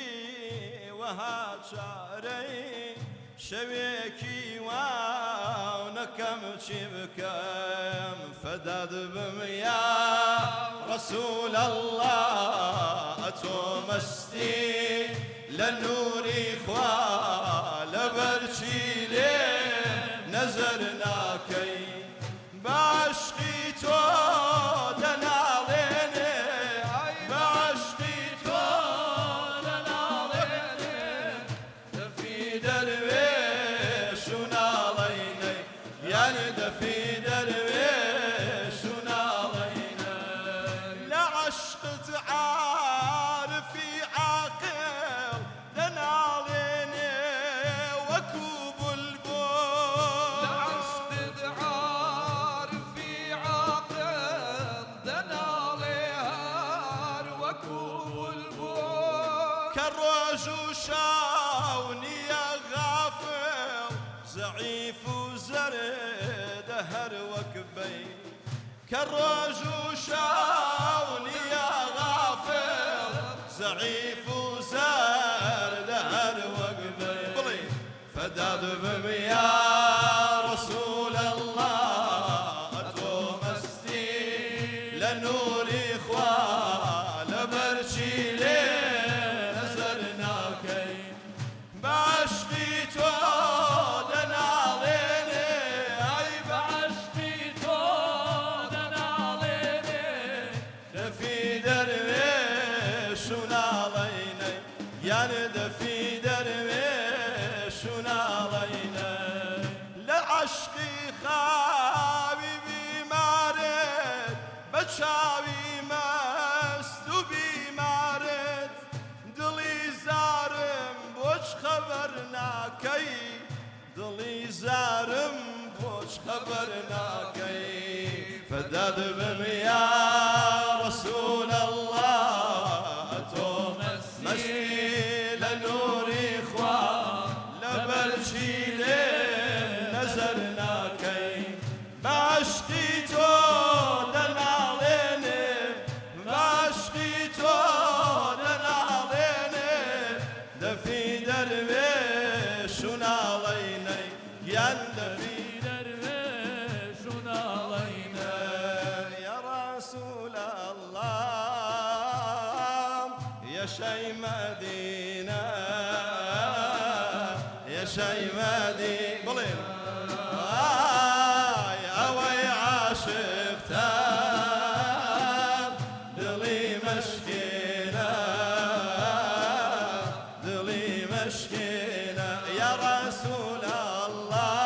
وهاتشاري شويكي ونكم شبكم فداد بميا رسول الله أتومستي لنوري خوال برشي نزرنا كي بعشقي تو دناليني بعشقي تو دناليني دفي درويش وناليني يعني دفي درويش وناليني لعشق تعارفي عاقل دناليني وكوب البول لعشق عارفي عاقل دناليهار وكوب البول كالروج وشاوني يا غافل زعيف وزرد هر وكبي كالروج وشاوني يا غافل زعيف وزرد هر وكبي فداد بميا رسول الله أتومستي لنوري خوال برشي نزرنا كي بعشقي تو دناليني أي بعشقي تودنا عليني دفي درويش وناليني يعني دفي درويش وناليني لعشقي خابي بمارد بشاوي مست بمارد دلي زارم بوش خبرنا كي دلي زارم بوش خبرنا كي فداد بميا رسول الله أتومسي لنوري خواه لبرشي نزرنا كي بعشقي تو دناليني بعشقي تو دناليني دفي درويش وناليني يندفي درويش ونالينا يا رسول الله يا شي مدينة يا شي مدينة بلين يا وي عاشق تاب دلي مشكينة دلي مشكينة يا رسول الله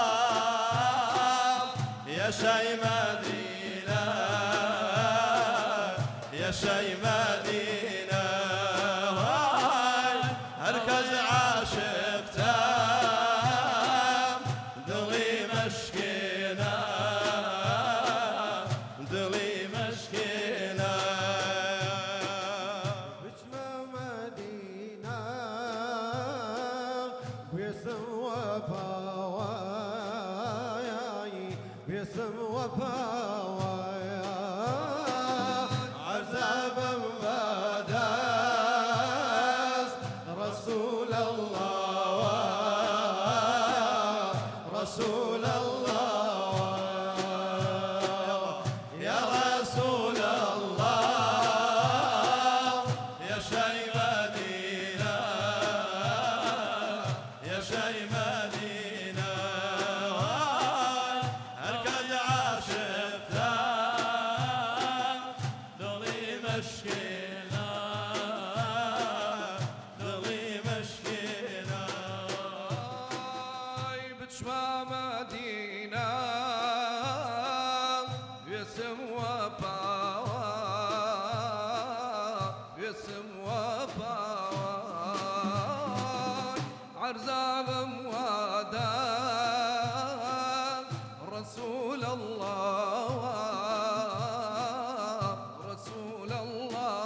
يا شي مدينة يا شي مدينة هركز عاشق تام دلي مشكينة دلي مشكينة بجمع مدينة باسم وباواي باسم وباواي عذاب مبادس رسول الله رسول الله يا رسول الله يا شي مدينة يا شي مدينة هركز عاشق تام دلي مشكلة دلي مشكينة بتشوى مدينة يسم وباوا يسم وباوا عرزاب موادا رسول الله رسول الله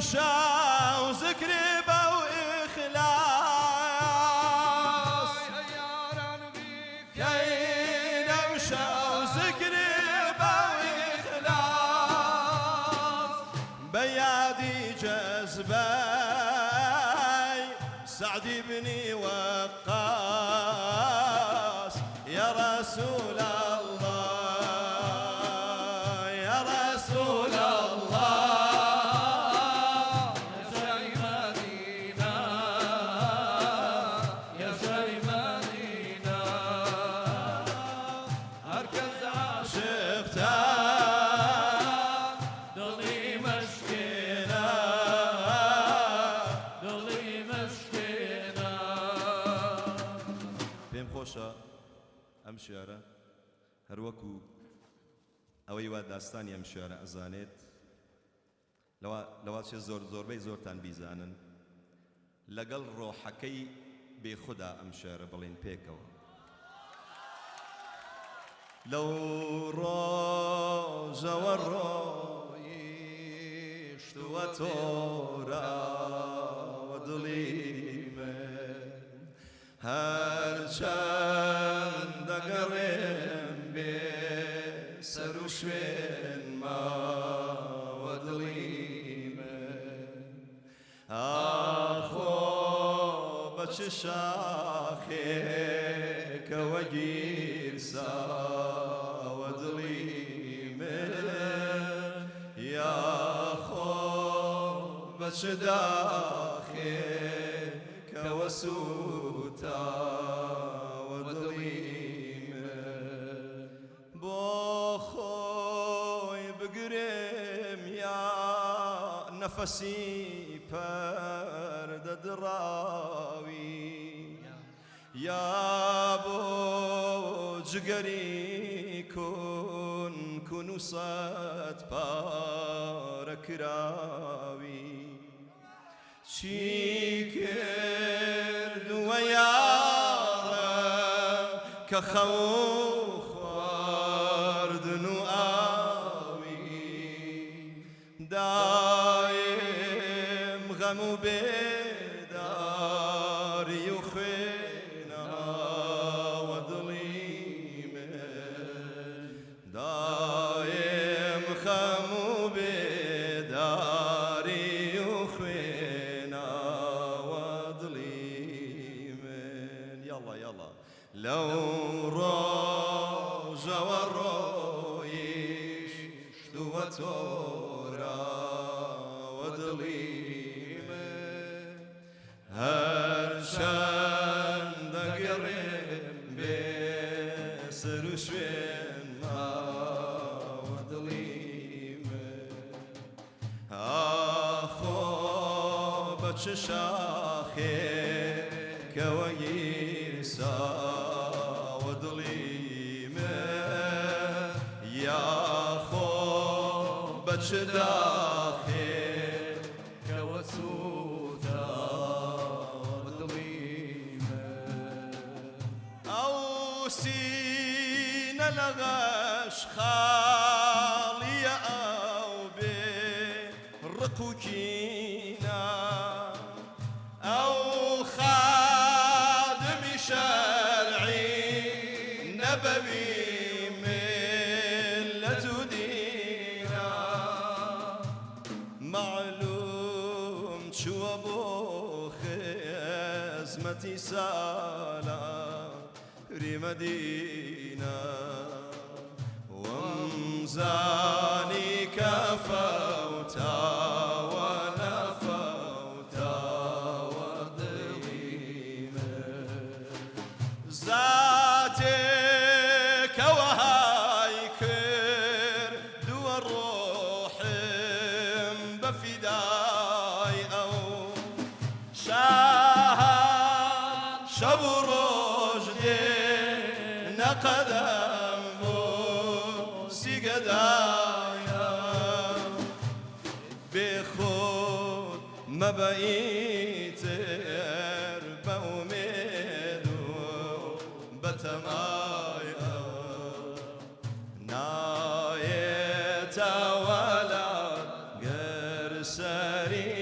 نمشى وذكري بو إخلاص كي نمشى وذكري بو إخلاص بيادي جذباي سعدي بني وقاص يا رسول الله يا رسول الله يا شاي مدينة هركز عاشقتا دڵی مەشکێنە دڵی مەشکێنە پێم خۆشە ئەم شێعرە هەروەکو ئەوەی وا داستانی ئەم شێعرە ئەزانێت لەوا چێ زۆربەی زۆرتان بیزانن لەگەڵ ڕۆحەکەی بێخودا ئەم شێعرە بڵێن پێکەوە لەو ڕۆژەوە ڕۆیشتووە تۆراوە دڵی من هەرچەند دەگەڕێم بێ سەر و شوێن ماوە دڵی من ئاخۆ بە چ شاخێکەوە گیرساوە دڵی من یاخۆ بە چ داخێکەوە سوتاوە دڵی من بۆ خۆی بگرێم یا نەفەسی پەردە دڕاوی یا بۆ جگەری کون و سەد پارە کراوی چی کردووە یاڕە کە خەو خواردن و ئاوی دایم غەم و بێداری و خوێناوە دڵی من دایم غەم و بێداری و خوێناوە دڵی من یاڵا یاڵا لەو ڕۆژەوە ڕۆیشتووە تۆراوە دڵی من هەرچەند دەگەڕێم بێ سەر و شوێن ماوە دڵی من ئاخۆ بە چ شاخێکەوە گیرساوە دڵی من یاخۆ بە چ داخێکەوە سوتاوە دڵی من ئەو سینە لە غەش خاڵیە ئەو بێ ڕق و کینە ئەو خادمی شەرعی نەبەوی ملەت و دینە معلوم چووە بۆ خزمەتی سالاری مەدینە وەمزانی کە فەوتاوە نەفەوتاوە دڵی من زاتێکەوە های کردووە ڕۆحم بە فیدای ئەو شاهان شەو و ڕۆژ دێنە قەدەم بۆ سیگەدایە بێخۆت مەبەئیتر بە ئومێد و بە تەمایە نایێتەوە لە گەر سەری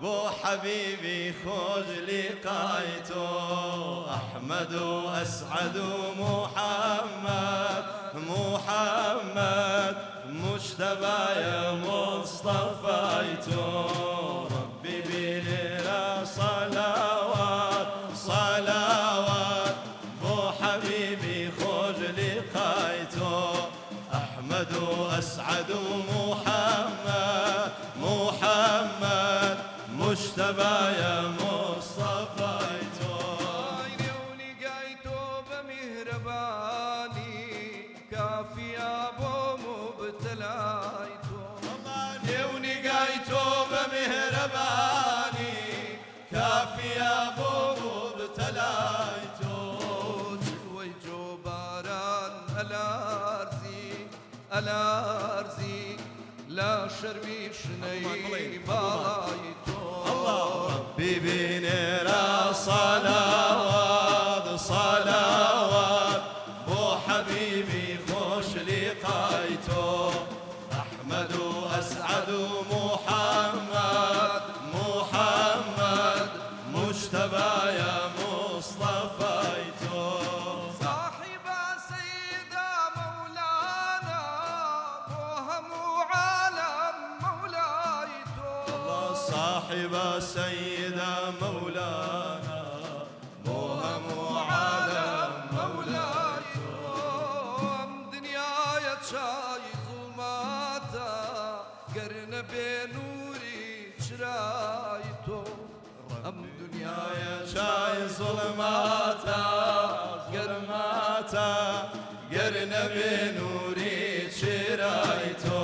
بو حبيبي خوش لقايتو أحمد وأسعد ومحمد محمد مجتبى يا مصطفيتو ربي بليلة صلوات صلوات بو حبيبي خوش لقايتو أحمد وأسعد ومحمد محمد مجتبى يا مصطفيتو عيوني قايتو بمهرباني كافي ابو مبتلايتو عيوني قايتو بمهرباني كافي ابو مبتلايتو جلوي جو باران الارزي لا شرمي شني بالايتو ربي بنيرا صلوات صلوات بو حبيبي خوش لقايتو أحمد وأسعد ومحمد محمد مجتبى يا مصطفيتو صاحب سيدة مولانا وهم عالم مولايتو صاحب سيدة مولانا موهم وعالم مولايتو ام دنيا شاي ظلماتا قرن بنوري شرايتو ام دنيا شاي ظلماتا قرماتا قرن بنوري شرايتو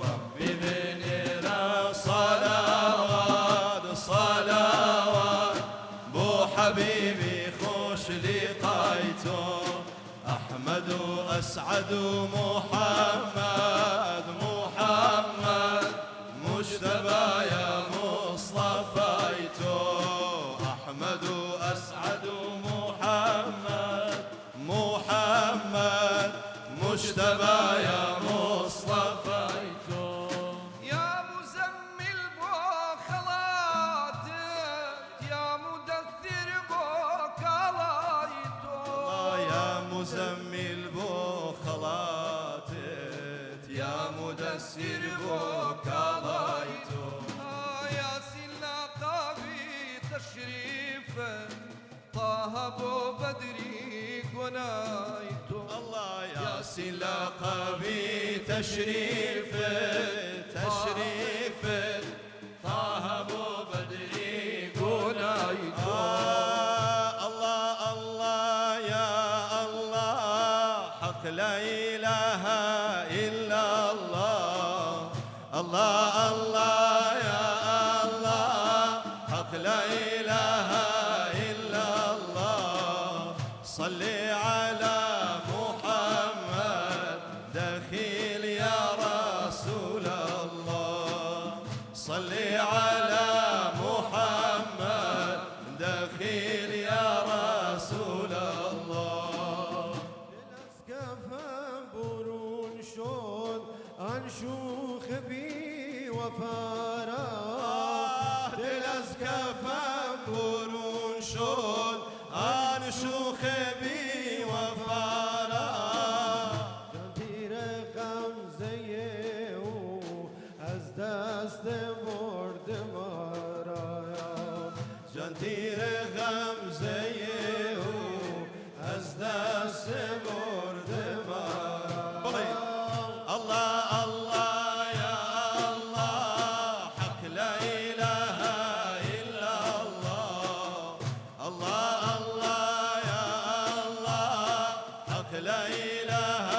ربي بنيرا صلوات صلوات بو حبيبي خوش لقايتو أحمد وأسعد ومحمد محمد مجتبى يا مصطفيتو أحمد وأسعد ومحمد محمد مجتبى يا مصطفيتو يا مزمل بو خلاتك يا مدثر بو كلايتو يا مزمل بو خلاتت يا مدسر بو كلايتو يا سلاقابي تشريفا طه بو بدري قنايتو الله يا سلاقبي تشريف تشريف طه ابو بدري قنايتو الله الله يا الله حق لا اله الا الله الله الله يا الله حق لا اله الا الله صلي على محمد دخيل يا رسول الله صلي على محمد دخيل يا رسول الله الاسكافة برون شون انشوخ بي وفارا الاسكافة برون شون انشوخ بي وفارا جنتي رقم زيه از دست مرد مارایا جنتي غمزه از دست برد مرا الله الله يا الله حق لا اله الا الله الله الله يا الله حق لا اله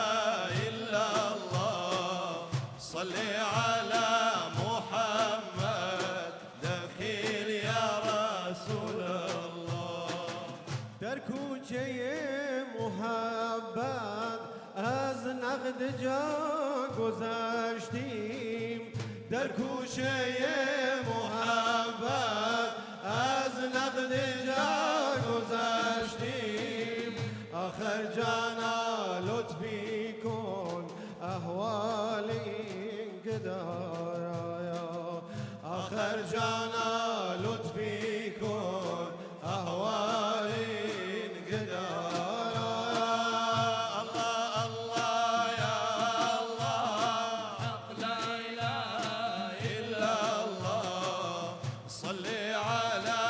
الا الله صلي على محمد دخيل يا رسول الله در کوچه محبت از نقد جا گذشتیم در کوچه محبت از نقد جا گذشتیم آخر جانا لطفی کن احوال این گدارایا آخر جانا جانا لطفي كون أهوالي انقدارا الله الله يا الله حق لا إله إلا الله صلي على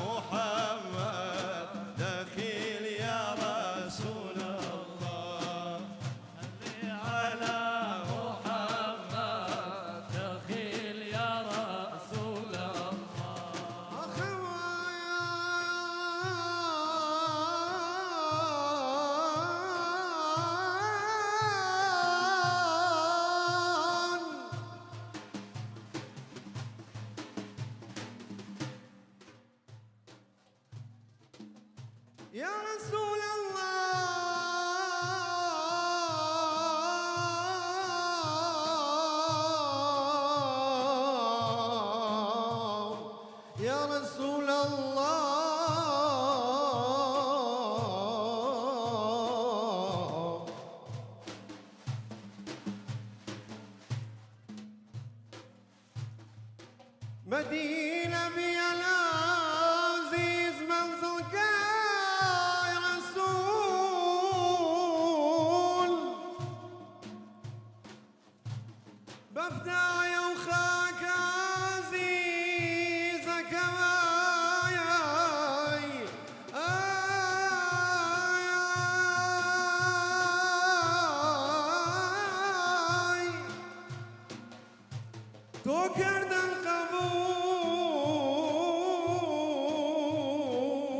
محمد دخيل يا رسول الله على محمد دخيل يا رسول الله يا رسول الله يا رسول الله مدينة بيا العزيز منزلك يا رسول بفدع يا وخاك عزيزك معاي توكرد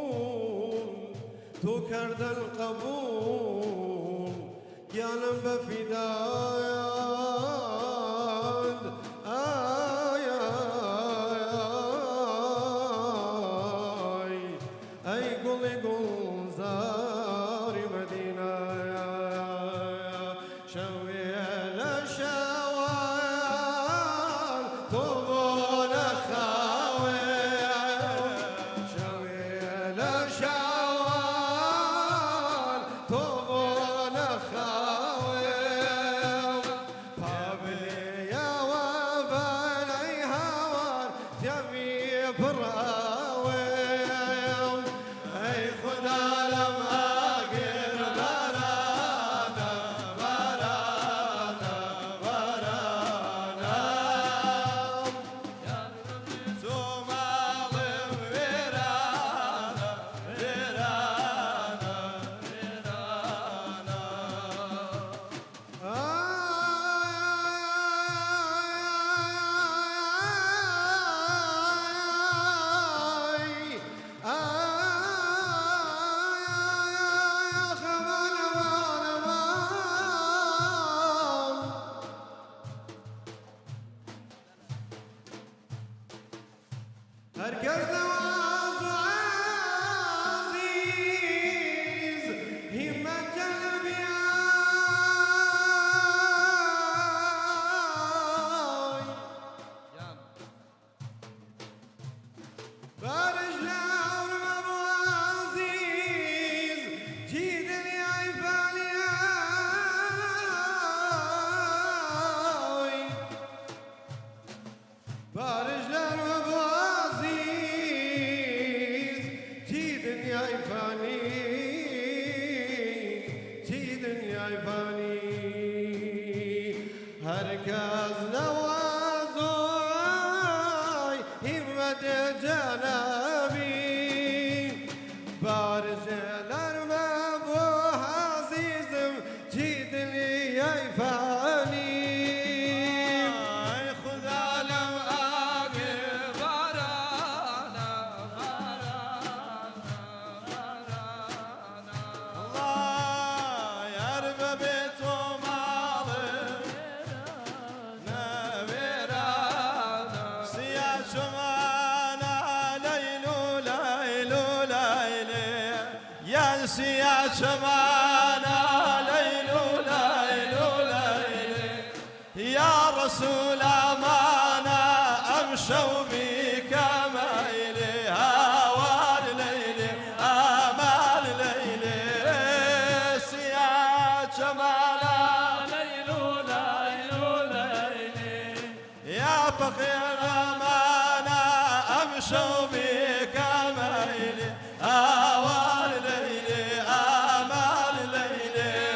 القبول توكرد القبول يا لمبة فدايات أي قل قل زاري مدينة شوي الشوال طول خاوي شوي الشوال طول خاوي قبلي يا وبني هوار جميع براوي اي خدا لم اقر برانا برانا برانا ثم اظلم فرانا فرانا هركز نواز عزيز همة جلبياي بارج لعور ابو عزيز جيد لي عيفانياي بارج لعور ابو عزيز جيد لي عيفاني جيد لي عيفاني هركز نوازوي همة جنابي بارز الارباب وعزيزم جيد لي يفاني خذ علم اقر برانا الله يا رب بيته ماضي نبيرانا سيا شمانا ليلو ليلو ليلي يا سيا شمانا ليلو ليلو ليلي يا رسول امانه امشوا بك ميلي هوال ليلي امال ليلي سيا شمالا ليلو ليلو ليلي يا فخر امانه أمشوا بك ميلي آوار ليلي آمال ليلي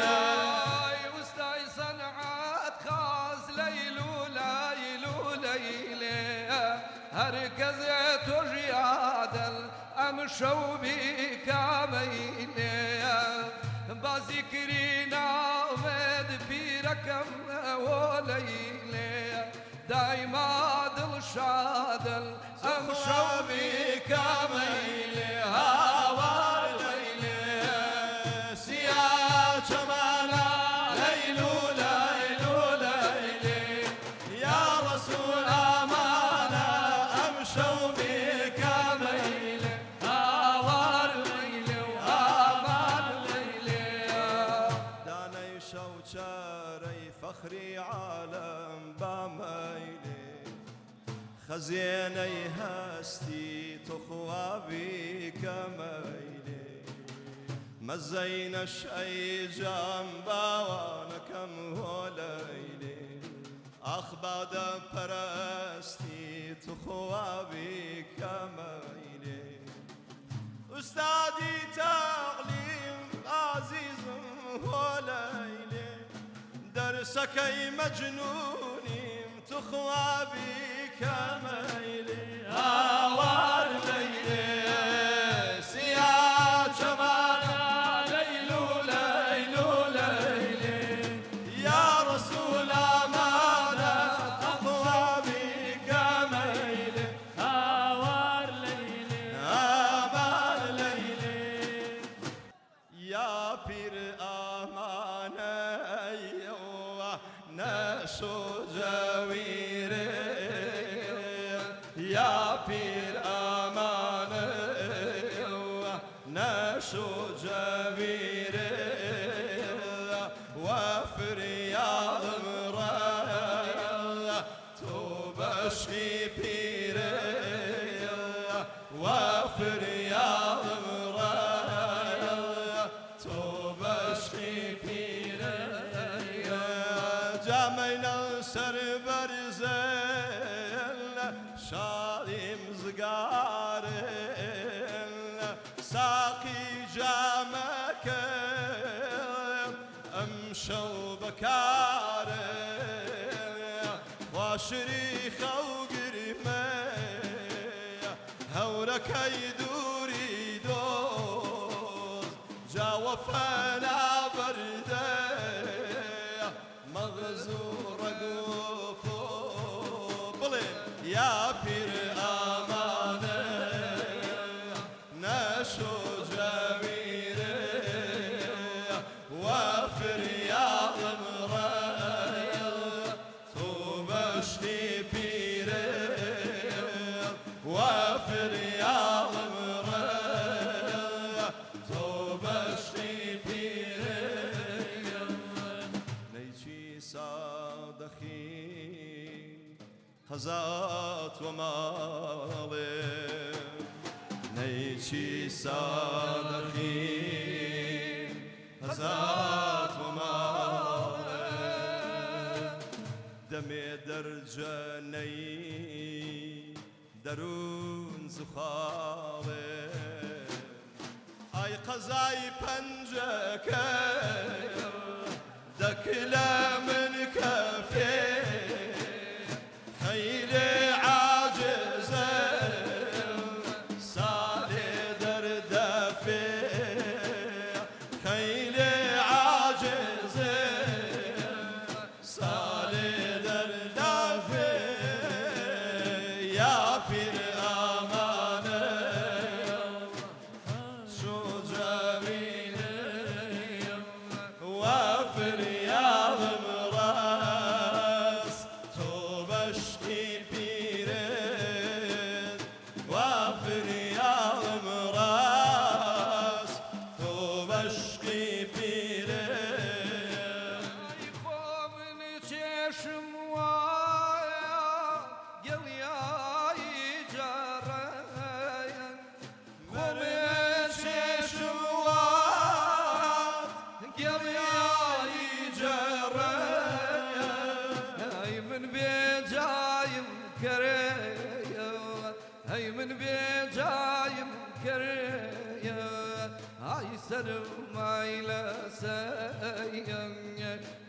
وستاي صنعت خاز ليلو ليلو ليلي هركزت وجياد أمشوا بك ميلي بذكرنا ومد بيركم وليلي دايما دل شادل أمشوا بك ميلي هاوار ليلي سيا جمالا ليلو ليلو ليلي يا رسول أمانة أمشوا بك ميلي هاوار ليلي وهاوار ليلي داني شوشاري فخري عالم بميلي خزيني هستي تخوابي كميلي مزين الشي جنبا وانا كم وليلي أخباد برستي تخوابي كميلي أستاذي تعليم عزيز وليلي درسكي مجنوني تخوابي كميلي آوار ليلي سيا جمالا ليلو ليلو ليلي يا رسول أمانة تخوابي كميلي هاوار ليلي آمال ليلي يا بير أمانة أيوة نشو جويري يا بير أمانة أيوة نشو جويري وفر يا مرا تبشي بيري وفر يا مرا تبشي بيري جامينا سر برزل شاليم زقارن ساقي جامك امشوا بكار وشريخ وقرمه هورك يدوري دوز جاوفنا برده مغزور قبلين يا بير أمانة نشو جميلة وفر يا مرا تبشتي بيري وفر يا مرا تبشتي بيري نيجي صادخي خزات ومالي نيجي صادخي خزات ومالي دمي درجني درون زخالي اي قزاي بنجك دكلا من كفي خيلي عاجزة صالي دردفي خيلي عاجزة صالي دردفي يا بير أمانة شو جميلة وفر يا مراس تبشتي بيرد وفر يا مراس تبشتي بيرد يخوفن تشم وايا قل يا جرايا مرمش شوات قل يا جرايا هاي من بيت جاي مكريا هاي أي من بجاي مكرية هاي سرمايلة سايا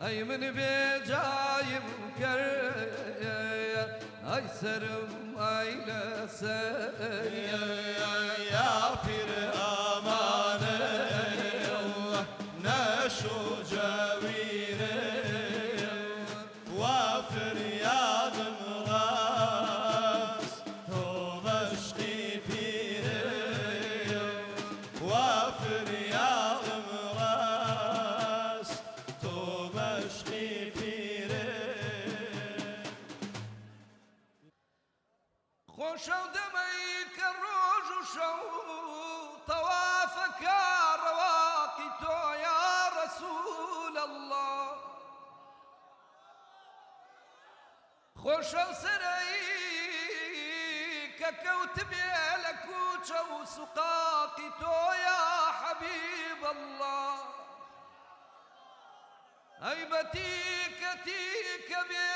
أي من بجاي مكرية هاي سرمايلة سايا يا فر أمانة نشو جويري وافر يا دمراس تو مشقي بيري وافر يا دمراس تو مشقي بيري خوشو دميك الروج وشو طوافك رواقي تو يا رسول الله خوشو سريك كوتبي لك وشو سقاقي تو يا حبيب الله هيبتيك تيك بي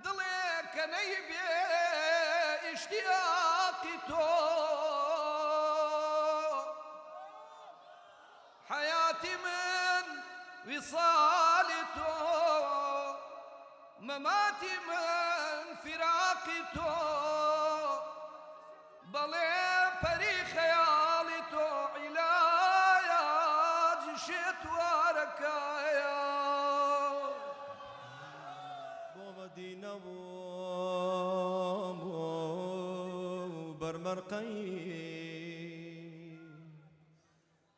ضليك نيبي اشتياقي تو حياتي من وصالي تو مماتي من فراقي تو بلي بري خيالي تو علايا جشيت وركايا مدينة برمرقي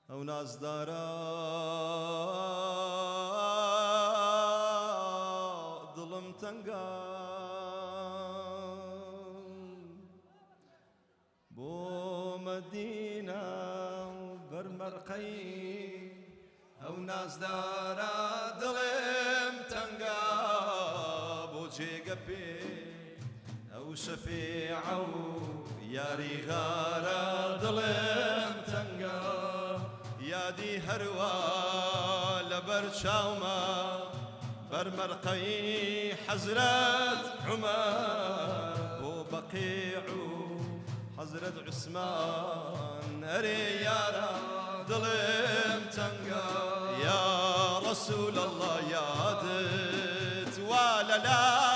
أو ناس دارا ظلم تنقا بو مدينة برمرقي أو ناس دارا ظلم تنقا جيقبي أو شفيعة ياري غارة ظلم تنقى يادي هروا لبرشاوما برمرقي حزرة عمر وبقيع حزرة عثمان أري يارا ظلم تنقى يا رسول الله يا دت ولا لا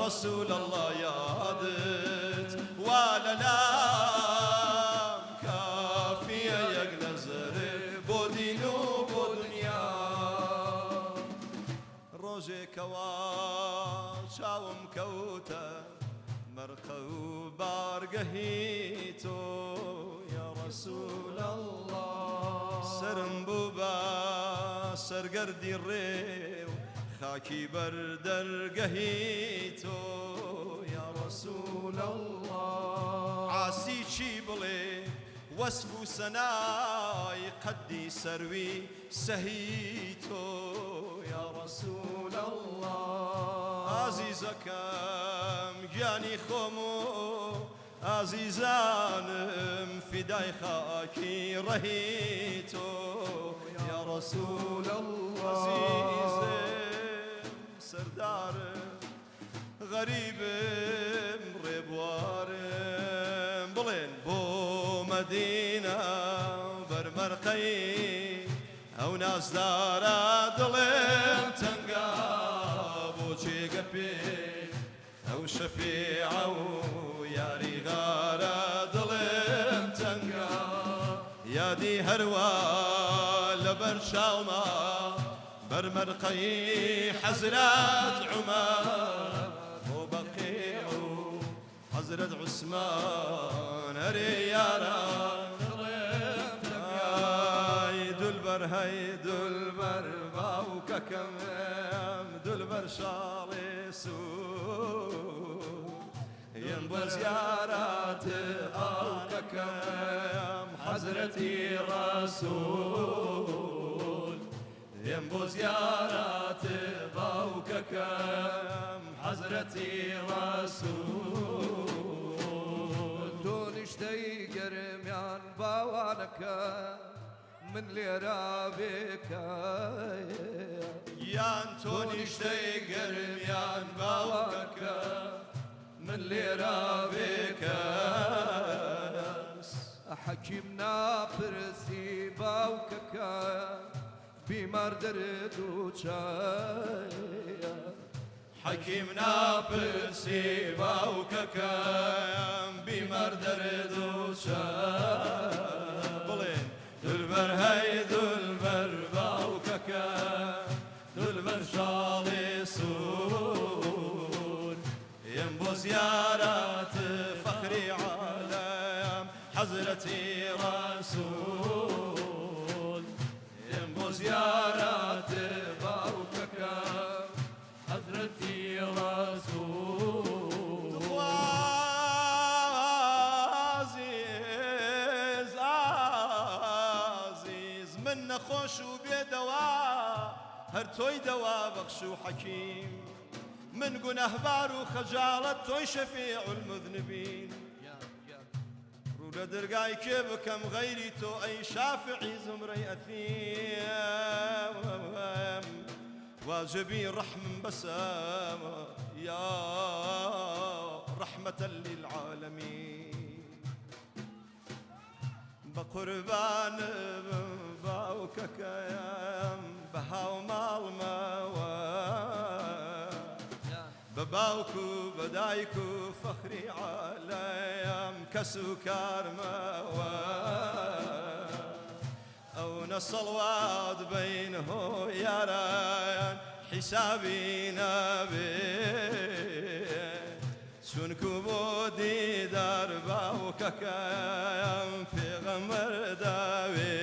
رسول الله يا دت ولا لا كافية يقنزر بودينو بودنيا روجي كواشاوم كوتا مرقو بارقهيتو يا رسول الله سرمبوبا سرقردي الريو خاكي بردر قهيتو يا رسول الله عاسي شيبلي وصف سناي قدي سروي سهيتو يا رسول الله عزيزكم جاني خمو عزيزانم فداي خاكي رهيتو يا رسول الله عزيزي سردار غريب ربوار بلين بو مدينة برمرقي أو ناس دارا ظلم تنقى بوجي قبي أو شفيعة ياري غارة ظلم تنقى يادي هروا لبرشاوما برمرقي حزرات عمر وبقيع حزرة عثمان ريارا هيدو البر باوكا كمام دلبر شالي سود ينبو زيارات اوكا كمام حزرتي رسول ينبو زيارات باوكا كم حزرتي رسول دون اشتي قرميان باوانك من لێرە بێکە یان تۆ نیشتەی گەرمیان باوکەکە من لێرە بێکەس حەکیم ناپرسی باوکەکە بیمار دەرد و چایە حەکیم ناپرسی باوکەکەم بیمار دەرد و بڵێن دولبەر هەی دولبەر باوکەکە دولبەر شاڵی سوور یم بۆ زیارەت فەخری عالەم حەزرەتی ڕەسوول یم بۆ زیارەت باوکەکە حضرتي رسول عزیز من نەخۆش و بێدەوا هەر تۆی دەوا بەخش و حەکیم من گونەهبار و خەجاڵەت تۆی شەفیع المذنبین ڕوو لە دەرگای کێ بکەم غەیری تۆ ئەی شافعی زمرەی ئەثیم واجبي رحم بسامة يا رحمة للعالمين بقربان باوكك يا بهاو مال موا بباوكو بدايكو فخري عالم كسوكار موا أو نصلوات بينه ياران حسابي نبي شنكو بودي دربا وككام في غمر داوي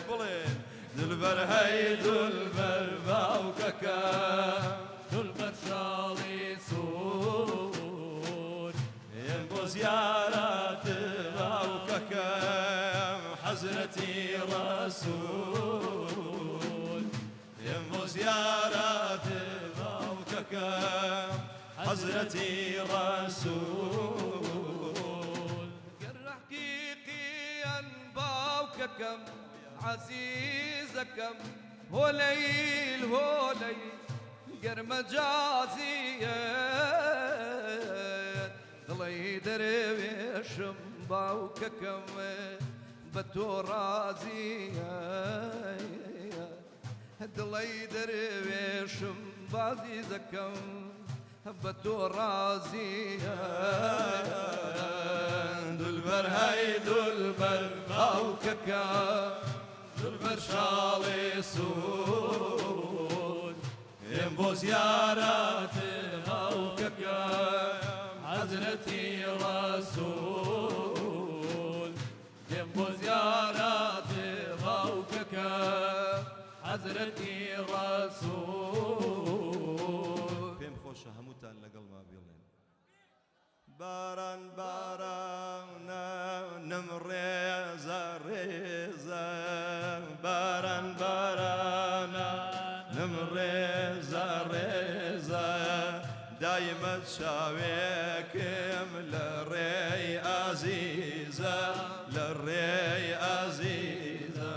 بلين دلبر هاي دلبر باوككام دلبر شالي سور ينبو زيارات باوككام حزرتي رسول ينبو زيارات باوكك حزرتي رسول قر حقيقيا باوككم عزيزكم هو ليل قر مجازيا ضلي درويشم باوككم بتو رازيا دڵی دەروێشم بازی دەکەم بە تۆ ڕازیە دولبەر هەی دولبەر باوکەکە دولبەر شاڵی سوود ێم بۆ زیارەت باوکەکە حضرتي رسول دم زيارات باوكك حضرتي رسول پێم خۆشە هەمووتان لەگەڵ ما بڵێن باران بارانە نمڕێزە ڕێزە باران بارانە نمڕێزە ڕێزە دایمە چاوێکم لە ڕێی ئازیزە لە ڕێی ئازیزە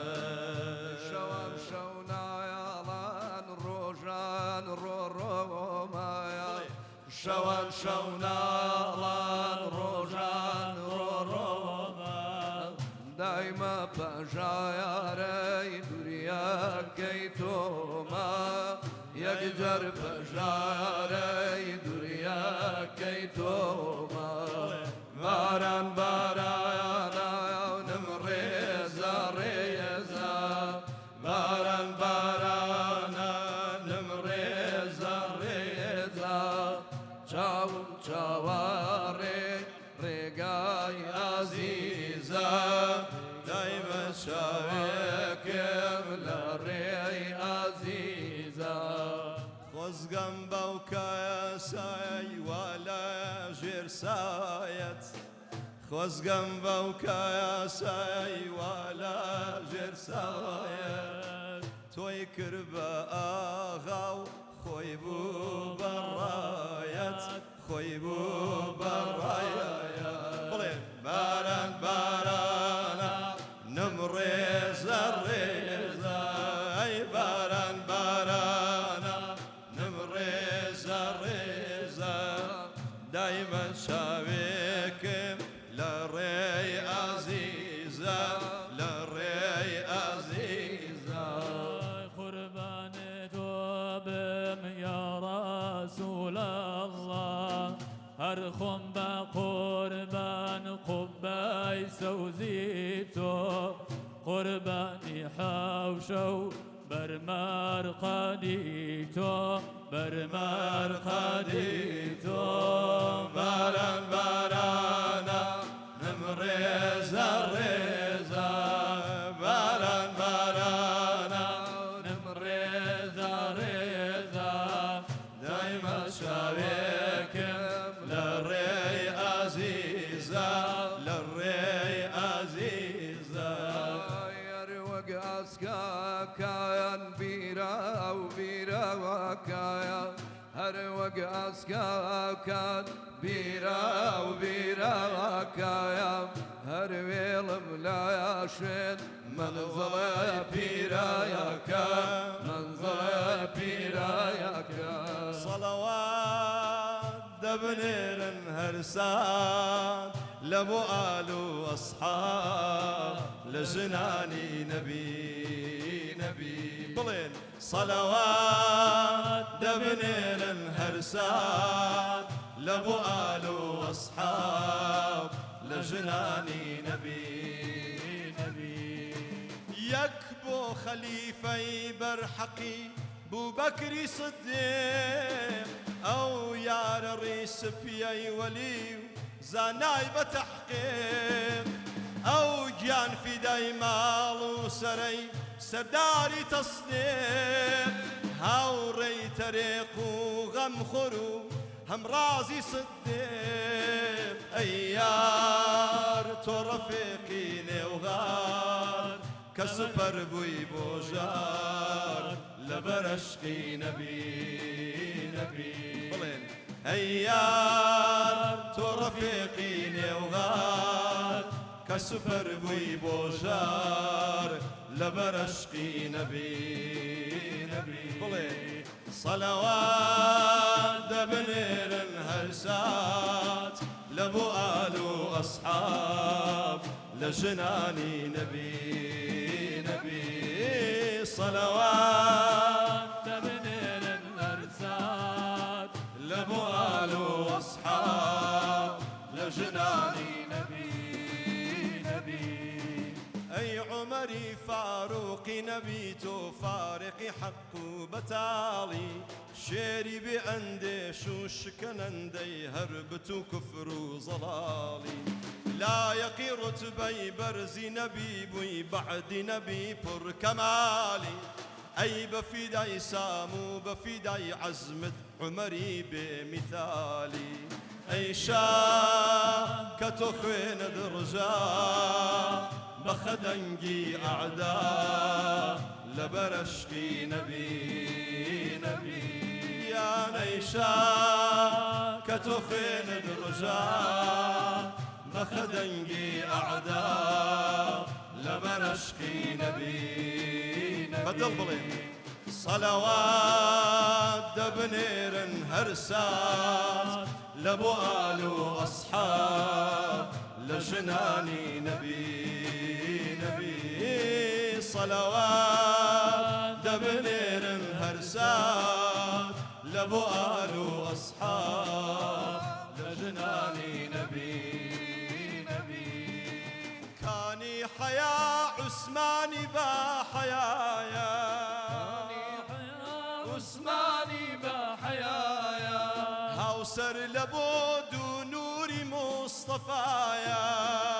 شەوان شەو نایاڵان ڕۆژان ڕۆڕۆمایە شەوان شەو ناڵان ڕۆژان ڕۆڕۆمە دایمە پەژایارەی دووریەکەی تۆمە یەکجار پەژارەی دووریەکەی تۆمە باران بارانە نمڕێزە ڕێزە باران بارانە نمڕێزە ڕێزە چاوم چاوەڕێ ڕێگای ئازیزە دایمە چاوێکم لە ڕێی ئازیزە خۆزگەم باوکایە سای وا لە ژێر سایەت خۆزگەم باوکایە سای وا لە ژێر سایەت تۆی کرد بە ئاغا و خۆی بوو بەڕایەت خۆی بوو بەڕایەت بڵێ باران بارانە نمڕێز حوشو برمار قديتو برمار قديتو باران بارانا نمريزا ريزا باران بارانا نمريزا ريزا دايما شاويكم للري عزيزة للري عزيزة يروق أسكاكايا بيرا وبيرا وكايا هروق أسكاكا بيرا وبيرا وكايا هرويل ملاياشين منزل بيراياكا منزل بيراياكا صلوات دبنير هرسان لابو آل وأصحاب لجناني نبي بلين صلوات دبنير هرسان لابو آل وأصحاب لجناني نبي يكبو خليفي برحقي بو بكري صديق أو يار الريس بيي ولي زاناي بتحقيق أو جان في داي مال وسري سرداري تصديق هاو ري تريق وغم خرو هم رازي صديق أيار تو رفيقي نوغار كسبر بوي بوجار لبرشقي نبي بلين أيار تو رفيقي نوغار كسبر بوي بوجار لبرشقي نبي بلين صلوات دبنير هرسات لابو آل وأصحاب لجناني نبي صلوات تبنير الأرسال لابو آل وأصحاب لجناني أي عمري فاروقي نبيتو فارقي حق بتالي شيري بأنديش وشكنندي هربت كفر وضلالي لا يقي رتبي برزي نبي بوي بعد نبي بر كمالي أي بفداي سامو بفداي عزمت عمري بمثالي أي شاكة خوين درجا بخدنجي أعداء لبرشقي نبي يا نيشا كتخين درجا بخدنجي أعداء لبرشقي نبي بدل بلين صلوات دبنير هرسات لابو آل وأصحاب لجناني نبي صلوات دبنير هرسات لابو آل وأصحاب لجناني نبي كاني حياة عثماني بحيايا عثماني بحيايا هاوسر لبود ونوري مصطفايا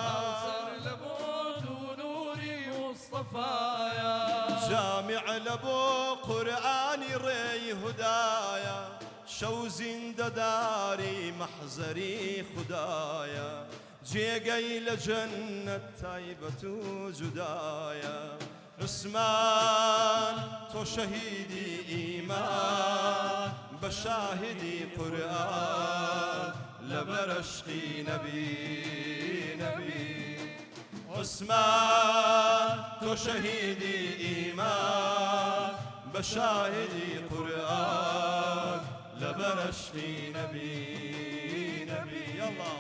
هاوسر لبود ونوري مصطفايا جامع لبو قرآني ري هدايا شوزين دداري محزري خدايا جيقي لجنة تايبة جدايا عثمان تو شهيدي إيمان بشاهدي قرآن لبرشقي نبي عثمان تو شهيدي إيمان بشاهدي قرآن لبرشقي نبي يلا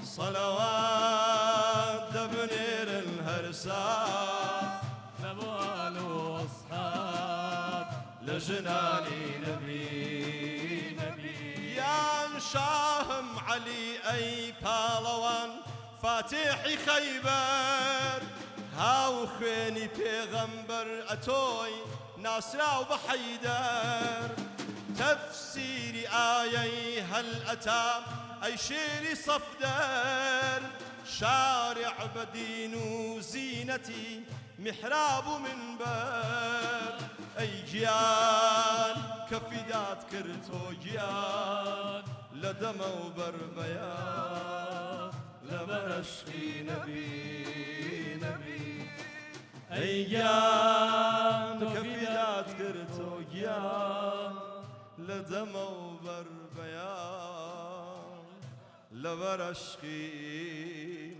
صلوات دبنير هرسات لبوال واصحاب لجناني نبي يا شاهم علي أي بالوان فاتحي خيبر هاو خوێنی پێغەمبەر ئەتۆی ناسراو بە حەیدەر تەفسیری ئایەی هەل ئەتا ئەی شێری سەفدەر شارع بەدین و زینەتی محراب و منبەر ئەی گیان کە فیدات کرد تۆ گیان لە دەمە و بەربەیان لەبەر عشقی نەبی نەبی ئەی گیان کە فیدات کرد تۆ گیان لە دەمە و بەربەیان لەبەر عشقی